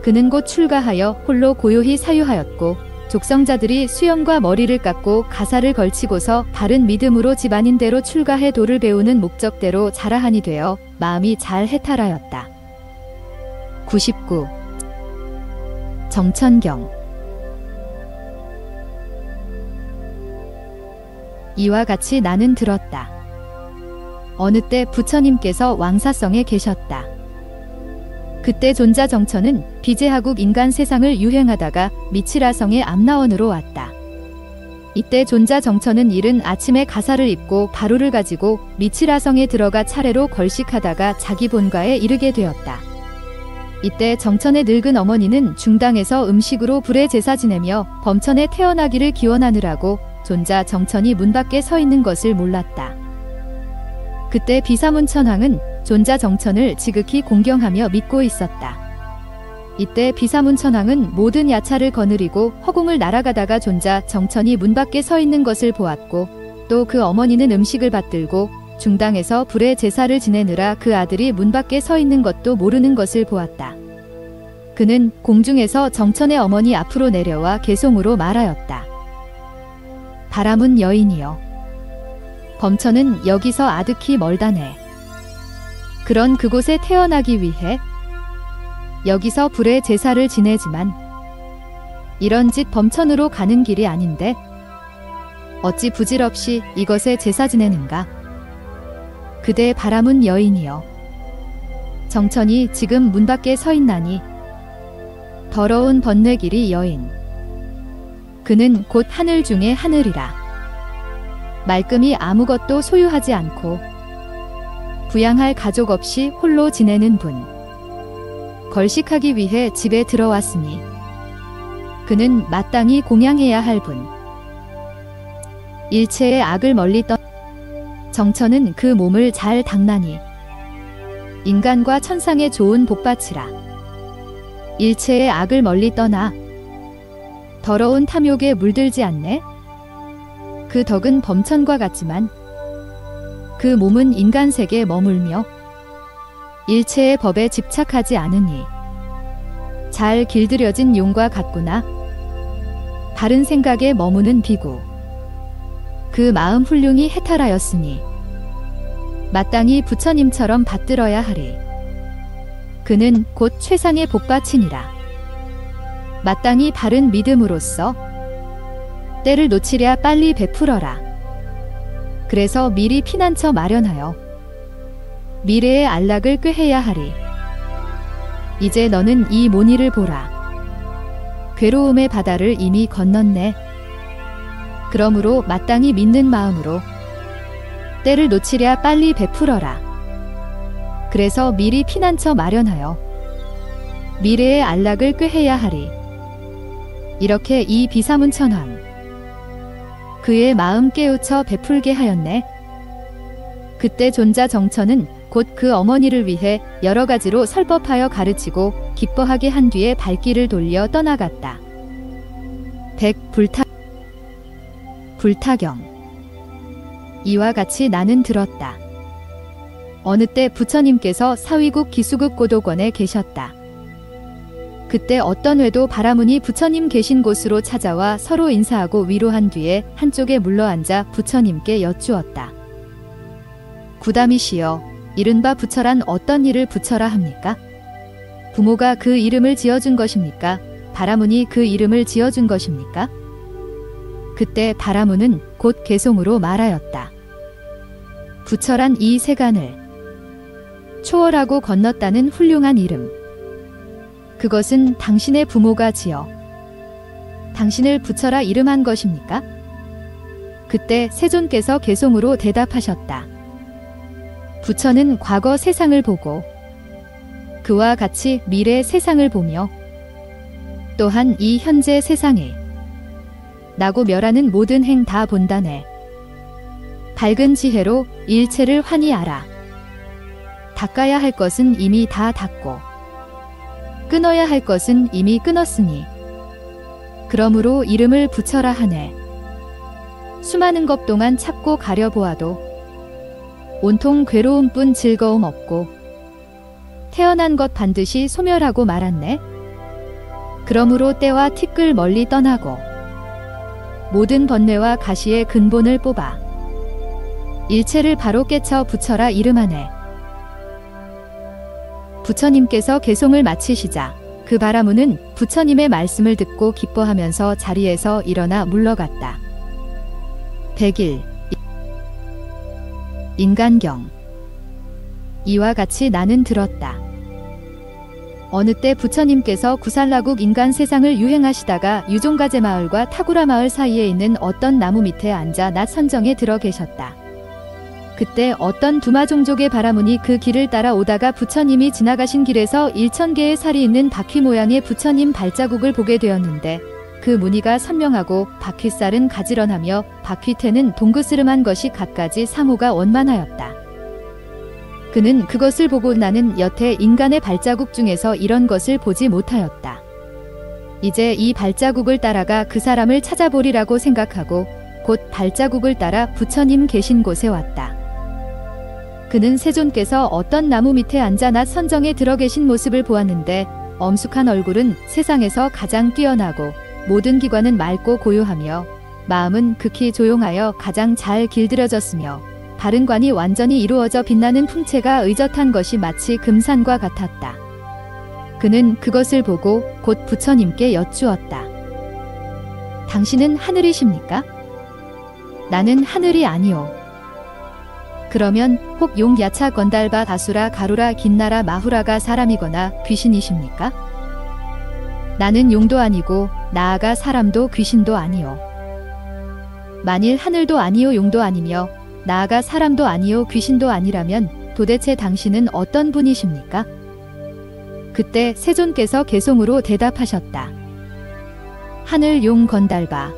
그는 곧 출가하여 홀로 고요히 사유하였고 족성자들이 수염과 머리를 깎고 가사를 걸치고서 바른 믿음으로 집안인대로 출가해 도를 배우는 목적대로 자라하니 되어 마음이 잘 해탈하였다. 99. 정천경. 이와 같이 나는 들었다. 어느 때 부처님께서 왕사성에 계셨다. 그때 존자 정천은 비제하국 인간 세상을 유행하다가 미치라성의 암나원으로 왔다. 이때 존자 정천은 이른 아침에 가사를 입고 바루를 가지고 미치라성에 들어가 차례로 걸식하다가 자기 본가에 이르게 되었다. 이때 정천의 늙은 어머니는 중당에서 음식으로 불에 제사 지내며 범천에 태어나기를 기원하느라고 존자 정천이 문 밖에 서 있는 것을 몰랐다. 그때 비사문천왕은 존자 정천을 지극히 공경하며 믿고 있었다. 이때 비사문천왕은 모든 야차를 거느리고 허공을 날아가다가 존자 정천이 문 밖에 서 있는 것을 보았고 또 그 어머니는 음식을 받들고 중당에서 불에 제사를 지내느라 그 아들이 문 밖에 서 있는 것도 모르는 것을 보았다. 그는 공중에서 정천의 어머니 앞으로 내려와 개송으로 말하였다. 바라문 여인이여, 범천은 여기서 아득히 멀다네. 그런 그곳에 태어나기 위해 여기서 불에 제사를 지내지만 이런 짓 범천으로 가는 길이 아닌데 어찌 부질없이 이것에 제사 지내는가? 그대 바라문 여인이여, 정천이 지금 문 밖에 서 있나니 더러운 번뇌길이 여인. 그는 곧 하늘 중에 하늘이라. 말끔히 아무것도 소유하지 않고 부양할 가족 없이 홀로 지내는 분. 걸식하기 위해 집에 들어왔으니 그는 마땅히 공양해야 할 분. 일체의 악을 멀리 떠 정천은 그 몸을 잘 닦나니 인간과 천상의 좋은 복받치라. 일체의 악을 멀리 떠나 더러운 탐욕에 물들지 않네. 그 덕은 범천과 같지만 그 몸은 인간세계에 머물며 일체의 법에 집착하지 않으니 잘 길들여진 용과 같구나. 바른 생각에 머무는 비구. 그 마음 훌륭히 해탈하였으니 마땅히 부처님처럼 받들어야 하리. 그는 곧 최상의 복받치니라. 마땅히 바른 믿음으로써 때를 놓치랴 빨리 베풀어라. 그래서 미리 피난처 마련하여 미래의 안락을 꾀해야 하리. 이제 너는 이 모니를 보라. 괴로움의 바다를 이미 건넜네. 그러므로 마땅히 믿는 마음으로 때를 놓치랴 빨리 베풀어라. 그래서 미리 피난처 마련하여 미래의 안락을 꾀해야 하리. 이렇게 이 비사문천왕 그의 마음 깨우쳐 베풀게 하였네. 그때 존자 정천은 곧 그 어머니를 위해 여러 가지로 설법하여 가르치고 기뻐하게 한 뒤에 발길을 돌려 떠나갔다. 100. 불타경. 이와 같이 나는 들었다. 어느 때 부처님께서 사위국 기수국 고도권에 계셨다. 그때 어떤 외도 바라문이 부처님 계신 곳으로 찾아와 서로 인사하고 위로한 뒤에 한쪽에 물러앉아 부처님께 여쭈었다. 구다미시여, 이른바 부처란 어떤 일을 부처라 합니까? 부모가 그 이름을 지어준 것입니까? 바라문이 그 이름을 지어준 것입니까? 그때 바라문은 곧 개송으로 말하였다. 부처란 이 세간을 초월하고 건넜다는 훌륭한 이름. 그것은 당신의 부모가 지어 당신을 부처라 이름한 것입니까? 그때 세존께서 개송으로 대답하셨다. 부처는 과거 세상을 보고 그와 같이 미래 세상을 보며 또한 이 현재 세상에 나고 멸하는 모든 행 다 본다네. 밝은 지혜로 일체를 환히 알아. 닦아야 할 것은 이미 다 닦고 끊어야 할 것은 이미 끊었으니 그러므로 이름을 부처라 하네. 수많은 것 동안 찾고 가려보아도 온통 괴로움뿐 즐거움 없고 태어난 것 반드시 소멸하고 말았네. 그러므로 때와 티끌 멀리 떠나고 모든 번뇌와 가시의 근본을 뽑아 일체를 바로 깨쳐 부처라 이름하네. 부처님께서 개송을 마치시자 그 바라문은 부처님의 말씀을 듣고 기뻐하면서 자리에서 일어나 물러갔다. 101. 인간경. 이와 같이 나는 들었다. 어느 때 부처님께서 구살라국 인간 세상을 유행하시다가 유종가제 마을과 타구라 마을 사이에 있는 어떤 나무 밑에 앉아 낮 선정에 들어 계셨다. 그때 어떤 두마종족의 바라문이 그 길을 따라 오다가 부처님이 지나가신 길에서 1000개의 살이 있는 바퀴 모양의 부처님 발자국을 보게 되었는데 그 무늬가 선명하고 바퀴살은 가지런하며 바퀴태는 동그스름한 것이 갖가지 상호가 원만하였다. 그는 그것을 보고 나는 여태 인간의 발자국 중에서 이런 것을 보지 못하였다. 이제 이 발자국을 따라가 그 사람을 찾아보리라고 생각하고 곧 발자국을 따라 부처님 계신 곳에 왔다. 그는 세존께서 어떤 나무 밑에 앉아 낮 선정에 들어 계신 모습을 보았는데 엄숙한 얼굴은 세상에서 가장 뛰어나고 모든 기관은 맑고 고요하며 마음은 극히 조용하여 가장 잘 길들여졌으며 바른 관이 완전히 이루어져 빛나는 풍채가 의젓한 것이 마치 금산과 같았다. 그는 그것을 보고 곧 부처님께 여쭈었다. 당신은 하늘이십니까? 나는 하늘이 아니오. 그러면 혹 용 야차 건달바 다수라 가루라 긴나라 마후라가 사람이거나 귀신이십니까? 나는 용도 아니고 나아가 사람도 귀신도 아니오. 만일 하늘도 아니오 용도 아니며 나아가 사람도 아니오 귀신도 아니라면 도대체 당신은 어떤 분이십니까? 그때 세존께서 개송으로 대답하셨다. 하늘 용 건달바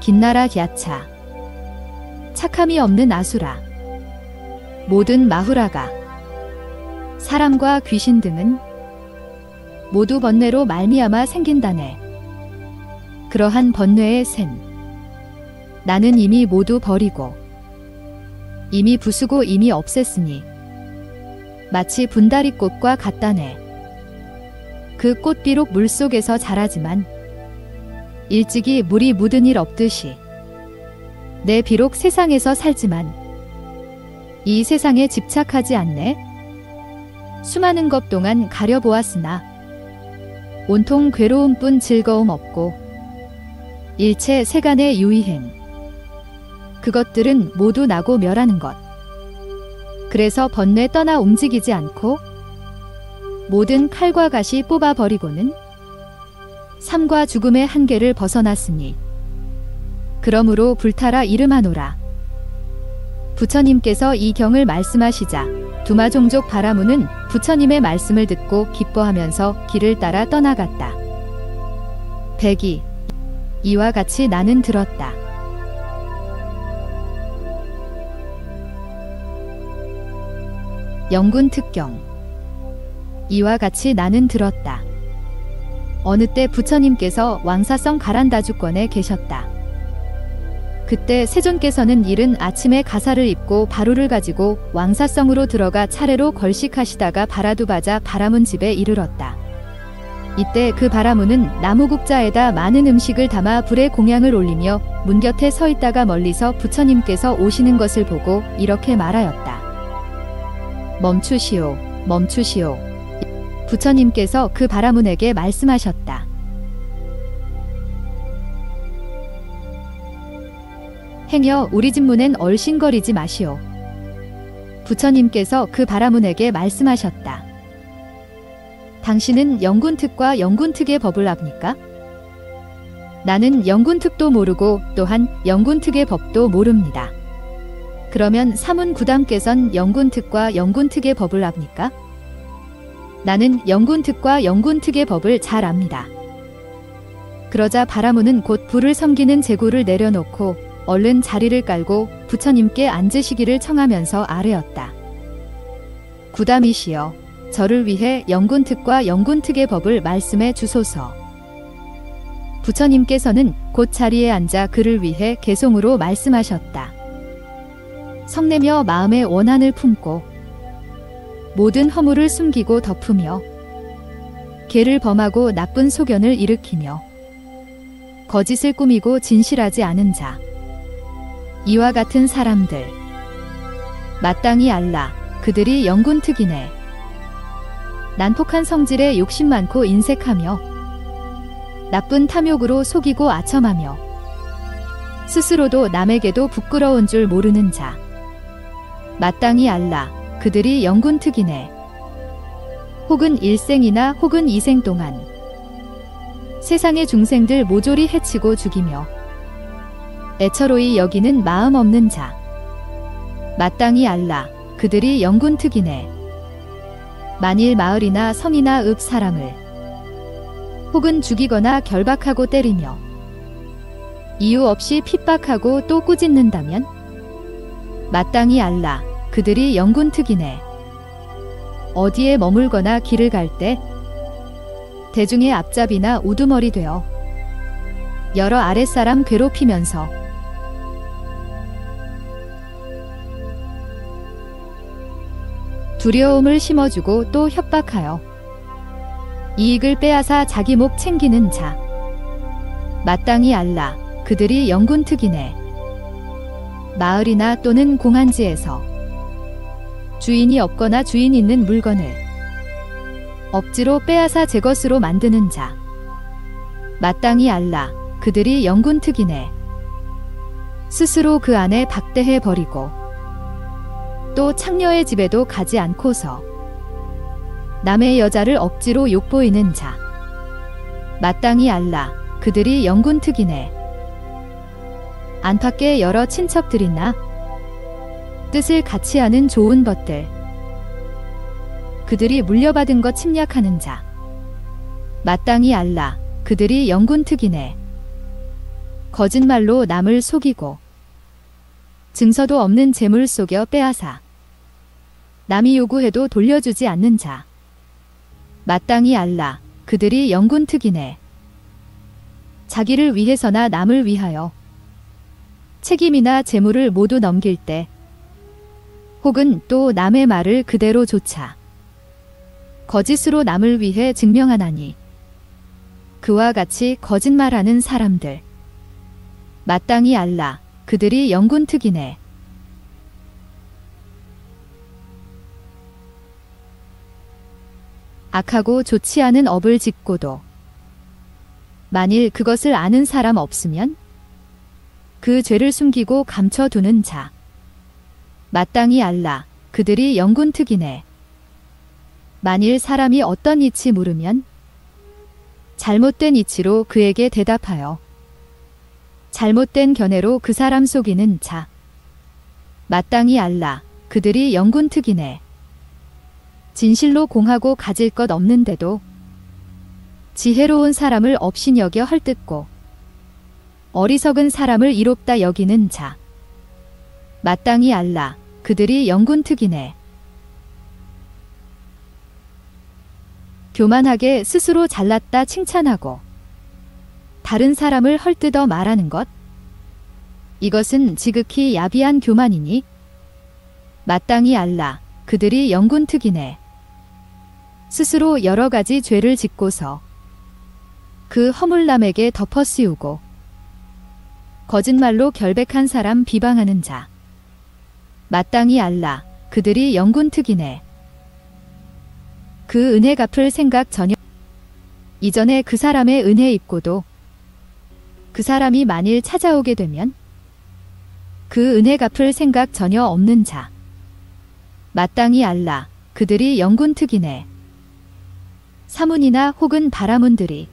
긴나라 야차 착함이 없는 아수라 모든 마후라가 사람과 귀신 등은 모두 번뇌로 말미암아 생긴다네. 그러한 번뇌의 샘 나는 이미 모두 버리고 이미 부수고 이미 없앴으니 마치 분다리꽃과 같다네. 그 꽃 비록 물속에서 자라지만 일찍이 물이 묻은 일 없듯이 내 비록 세상에서 살지만 이 세상에 집착하지 않네. 수많은 것 동안 가려보았으나 온통 괴로움뿐 즐거움 없고 일체 세간의 유의행 그것들은 모두 나고 멸하는 것. 그래서 번뇌 떠나 움직이지 않고 모든 칼과 갓이 뽑아버리고는 삶과 죽음의 한계를 벗어났으니 그러므로 불타라 이름하노라. 부처님께서 이 경을 말씀하시자 두마종족 바라문은 부처님의 말씀을 듣고 기뻐하면서 길을 따라 떠나갔다. 102. 이와 같이 나는 들었다. 영군 특경. 이와 같이 나는 들었다. 어느 때 부처님께서 왕사성 가란다주권에 계셨다. 그때 세존께서는 이른 아침에 가사를 입고 바루를 가지고 왕사성으로 들어가 차례로 걸식하시다가 바라두바자 바라문 집에 이르렀다. 이때 그 바라문은 나무국자에다 많은 음식을 담아 불에 공양을 올리며 문 곁에 서 있다가 멀리서 부처님께서 오시는 것을 보고 이렇게 말하였다. 멈추시오, 멈추시오. 부처님께서 그 바라문에게 말씀하셨다. 행여 우리 집 문엔 얼씬거리지 마시오. 부처님께서 그 바라문에게 말씀하셨다. 당신은 영군특과 영군특의 법을 압니까? 나는 영군특도 모르고 또한 영군특의 법도 모릅니다. 그러면 사문구담께선 영군특과 영군특의 법을 압니까? 나는 영군특과 영군특의 법을 잘 압니다. 그러자 바라문은 곧 불을 섬기는 제구를 내려놓고 얼른 자리를 깔고 부처님께 앉으시기를 청하면서 아뢰었다. 구담이시여, 저를 위해 영군특과 영군특의 법을 말씀해 주소서. 부처님께서는 곧 자리에 앉아 그를 위해 개송으로 말씀하셨다. 성내며 마음의 원한을 품고 모든 허물을 숨기고 덮으며 개를 범하고 나쁜 소견을 일으키며 거짓을 꾸미고 진실하지 않은 자. 이와 같은 사람들 마땅히 알라. 그들이 영군특이네. 난폭한 성질에 욕심 많고 인색하며 나쁜 탐욕으로 속이고 아첨하며 스스로도 남에게도 부끄러운 줄 모르는 자. 마땅히 알라. 그들이 영군특이네. 혹은 일생이나 혹은 이생 동안 세상의 중생들 모조리 해치고 죽이며 애처로이 여기는 마음 없는 자. 마땅히 알라. 그들이 영군특이네. 만일 마을이나 성이나 읍 사람을 혹은 죽이거나 결박하고 때리며 이유 없이 핍박하고 또 꾸짖는다면 마땅히 알라. 그들이 영군특이네. 어디에 머물거나 길을 갈 때 대중의 앞잡이나 우두머리 되어 여러 아랫사람 괴롭히면서 두려움을 심어주고 또 협박하여 이익을 빼앗아 자기 목 챙기는 자. 마땅히 알라. 그들이 영군특이네. 마을이나 또는 공한지에서 주인이 없거나 주인 있는 물건을 억지로 빼앗아 제 것으로 만드는 자. 마땅히 알라. 그들이 영군특이네. 스스로 그 안에 박대해 버리고 또 창녀의 집에도 가지 않고서 남의 여자를 억지로 욕보이는 자. 마땅히 알라. 그들이 영군특이네. 안팎의 여러 친척들이나 뜻을 같이 하는 좋은 벗들 그들이 물려받은 것 침략하는 자. 마땅히 알라. 그들이 영군특이네. 거짓말로 남을 속이고 증서도 없는 재물 속여 빼앗아 남이 요구해도 돌려주지 않는 자. 마땅히 알라. 그들이 영군특이네. 자기를 위해서나 남을 위하여 책임이나 재물을 모두 넘길 때 혹은 또 남의 말을 그대로 조차 거짓으로 남을 위해 증명하나니 그와 같이 거짓말하는 사람들 마땅히 알라. 그들이 영군특이네. 악하고 좋지 않은 업을 짓고도 만일 그것을 아는 사람 없으면 그 죄를 숨기고 감춰두는 자. 마땅히 알라. 그들이 영군특이네. 만일 사람이 어떤 이치 물으면 잘못된 이치로 그에게 대답하여 잘못된 견해로 그 사람 속이는 자. 마땅히 알라. 그들이 영군특이네. 진실로 공하고 가질 것 없는데도 지혜로운 사람을 업신여겨 헐뜯고 어리석은 사람을 이롭다 여기는 자. 마땅히 알라. 그들이 영군특이네. 교만하게 스스로 잘났다 칭찬하고 다른 사람을 헐뜯어 말하는 것. 이것은 지극히 야비한 교만이니 마땅히 알라. 그들이 영군특이네. 스스로 여러 가지 죄를 짓고서 그 허물 남에게 덮어씌우고 거짓말로 결백한 사람 비방하는 자. 마땅히 알라. 그들이 영군특이네. 그 은혜 갚을 생각 전혀 이전에 그 사람의 은혜 입고도 그 사람이 만일 찾아오게 되면 그 은혜 갚을 생각 전혀 없는 자. 마땅히 알라. 그들이 영군특이네. 사문이나 혹은 바라문들이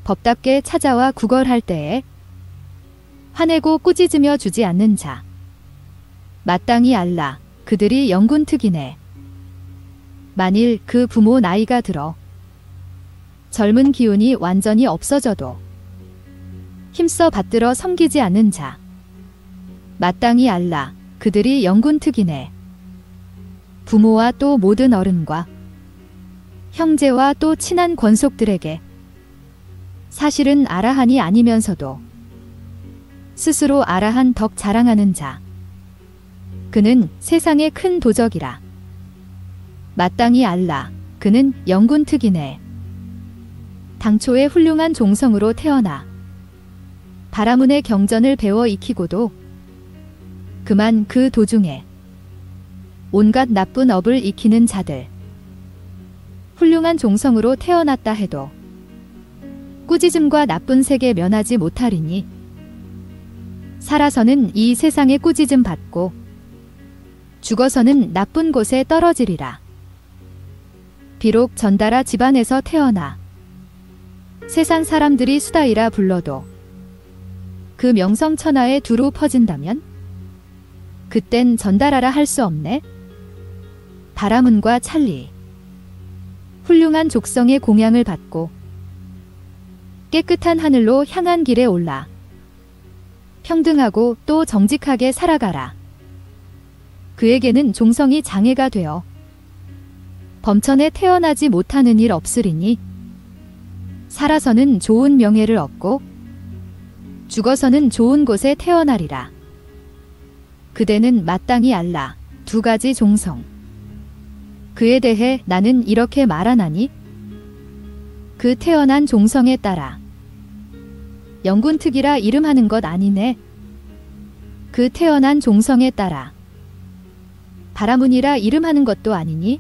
법답게 찾아와 구걸할 때에 화내고 꾸짖으며 주지 않는 자. 마땅히 알라. 그들이 영군특이네. 만일 그 부모 나이가 들어 젊은 기운이 완전히 없어져도 힘써 받들어 섬기지 않는 자. 마땅히 알라. 그들이 영군특이네. 부모와 또 모든 어른과 형제와 또 친한 권속들에게 사실은 아라한이 아니면서도 스스로 아라한 덕 자랑하는 자. 그는 세상의 큰 도적이라. 마땅히 알라. 그는 영군특이네. 당초의 훌륭한 종성으로 태어나 바라문의 경전을 배워 익히고도 그만 그 도중에 온갖 나쁜 업을 익히는 자들, 훌륭한 종성으로 태어났다 해도 꾸짖음과 나쁜 색에 면하지 못하리니 살아서는 이 세상의 꾸짖음 받고 죽어서는 나쁜 곳에 떨어지리라. 비록 전달아 집안에서 태어나 세상 사람들이 수다이라 불러도 그 명성 천하에 두루 퍼진다면 그땐 전달하라 할 수 없네. 바라문과 찰리, 훌륭한 족성의 공양을 받고 깨끗한 하늘로 향한 길에 올라 평등하고 또 정직하게 살아가라. 그에게는 종성이 장애가 되어 범천에 태어나지 못하는 일 없으리니 살아서는 좋은 명예를 얻고 죽어서는 좋은 곳에 태어나리라. 그대는 마땅히 알라. 두 가지 종성. 그에 대해 나는 이렇게 말하나니 그 태어난 종성에 따라 영군특이라 이름하는 것 아니네. 그 태어난 종성에 따라 바라문이라 이름하는 것도 아니니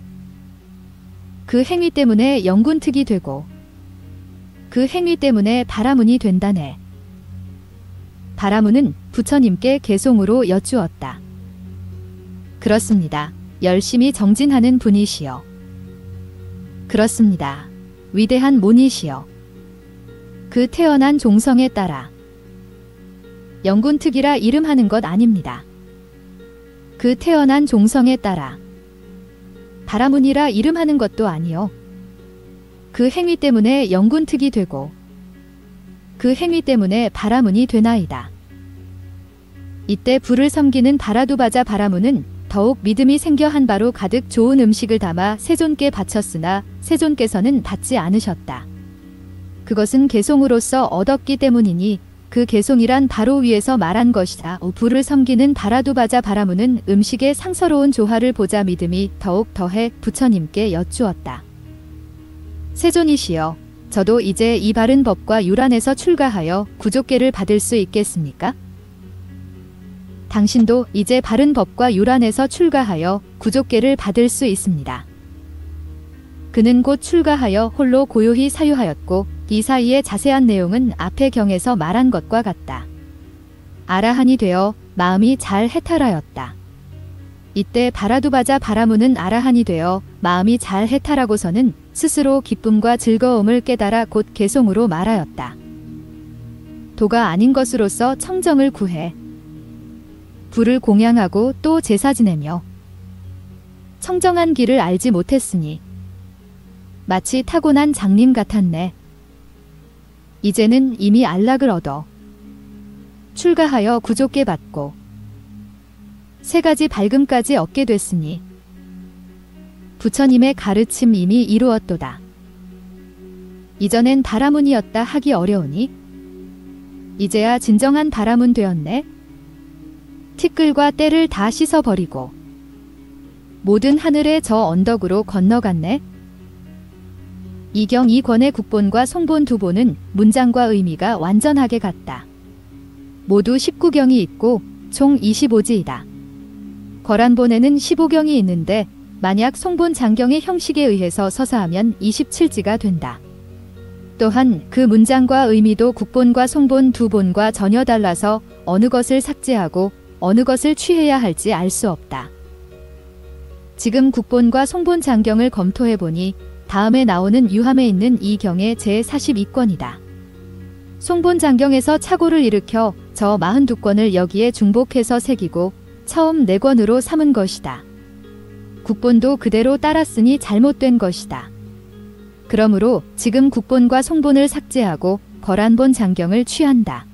그 행위 때문에 영군특이 되고 그 행위 때문에 바라문이 된다네. 바라문은 부처님께 개송으로 여쭈었다. 그렇습니다. 열심히 정진하는 분이시여. 그렇습니다. 위대한 모니시여. 그 태어난 종성에 따라 영군특이라 이름하는 것 아닙니다. 그 태어난 종성에 따라 바라문이라 이름하는 것도 아니요. 그 행위 때문에 영군특이 되고 그 행위 때문에 바라문이 되나이다. 이때 불을 섬기는 바라두바자 바라문은 더욱 믿음이 생겨 한 바로 가득 좋은 음식을 담아 세존께 바쳤으나 세존께서는 받지 않으셨다. 그것은 개송으로서 얻었기 때문이니 그 개송이란 바로 위에서 말한 것이다. 불을 섬기는 바라두바자 바라문은 음식의 상서로운 조화를 보자 믿음이 더욱 더해 부처님께 여쭈었다. 세존이시여, 저도 이제 이 바른 법과 유란에서 출가하여 구족계를 받을 수 있겠습니까? 당신도 이제 바른 법과 유란에서 출가하여 구족계를 받을 수 있습니다. 그는 곧 출가하여 홀로 고요히 사유하였고 이 사이의 자세한 내용은 앞의 경에서 말한 것과 같다. 아라한이 되어 마음이 잘 해탈하였다. 이때 바라두바자 바라문은 아라한이 되어 마음이 잘 해탈하고서는 스스로 기쁨과 즐거움을 깨달아 곧 개송으로 말하였다. 도가 아닌 것으로서 청정을 구해 불을 공양하고 또 제사 지내며 청정한 길을 알지 못했으니 마치 타고난 장님 같았네. 이제는 이미 안락을 얻어 출가하여 구족계 받고 세 가지 밝음까지 얻게 됐으니 부처님의 가르침 이미 이루었도다. 이전엔 바라문이었다 하기 어려우니 이제야 진정한 바라문 되었네. 티끌과 때를 다 씻어버리고 모든 하늘의 저 언덕으로 건너갔네. 이경 2권의 국본과 송본 두 본은 문장과 의미가 완전하게 같다. 모두 19경이 있고 총 25지이다. 거란본에는 15경이 있는데 만약 송본 장경의 형식에 의해서 서사하면 27지가 된다. 또한 그 문장과 의미도 국본과 송본 두 본과 전혀 달라서 어느 것을 삭제하고 어느 것을 취해야 할지 알 수 없다. 지금 국본과 송본 장경을 검토해보니 다음에 나오는 유함에 있는 이 경의 제42권이다. 송본 장경에서 착오를 일으켜 저 42권을 여기에 중복해서 새기고 처음 4권으로 삼은 것이다. 국본도 그대로 따랐으니 잘못된 것이다. 그러므로 지금 국본과 송본을 삭제하고 거란본 장경을 취한다.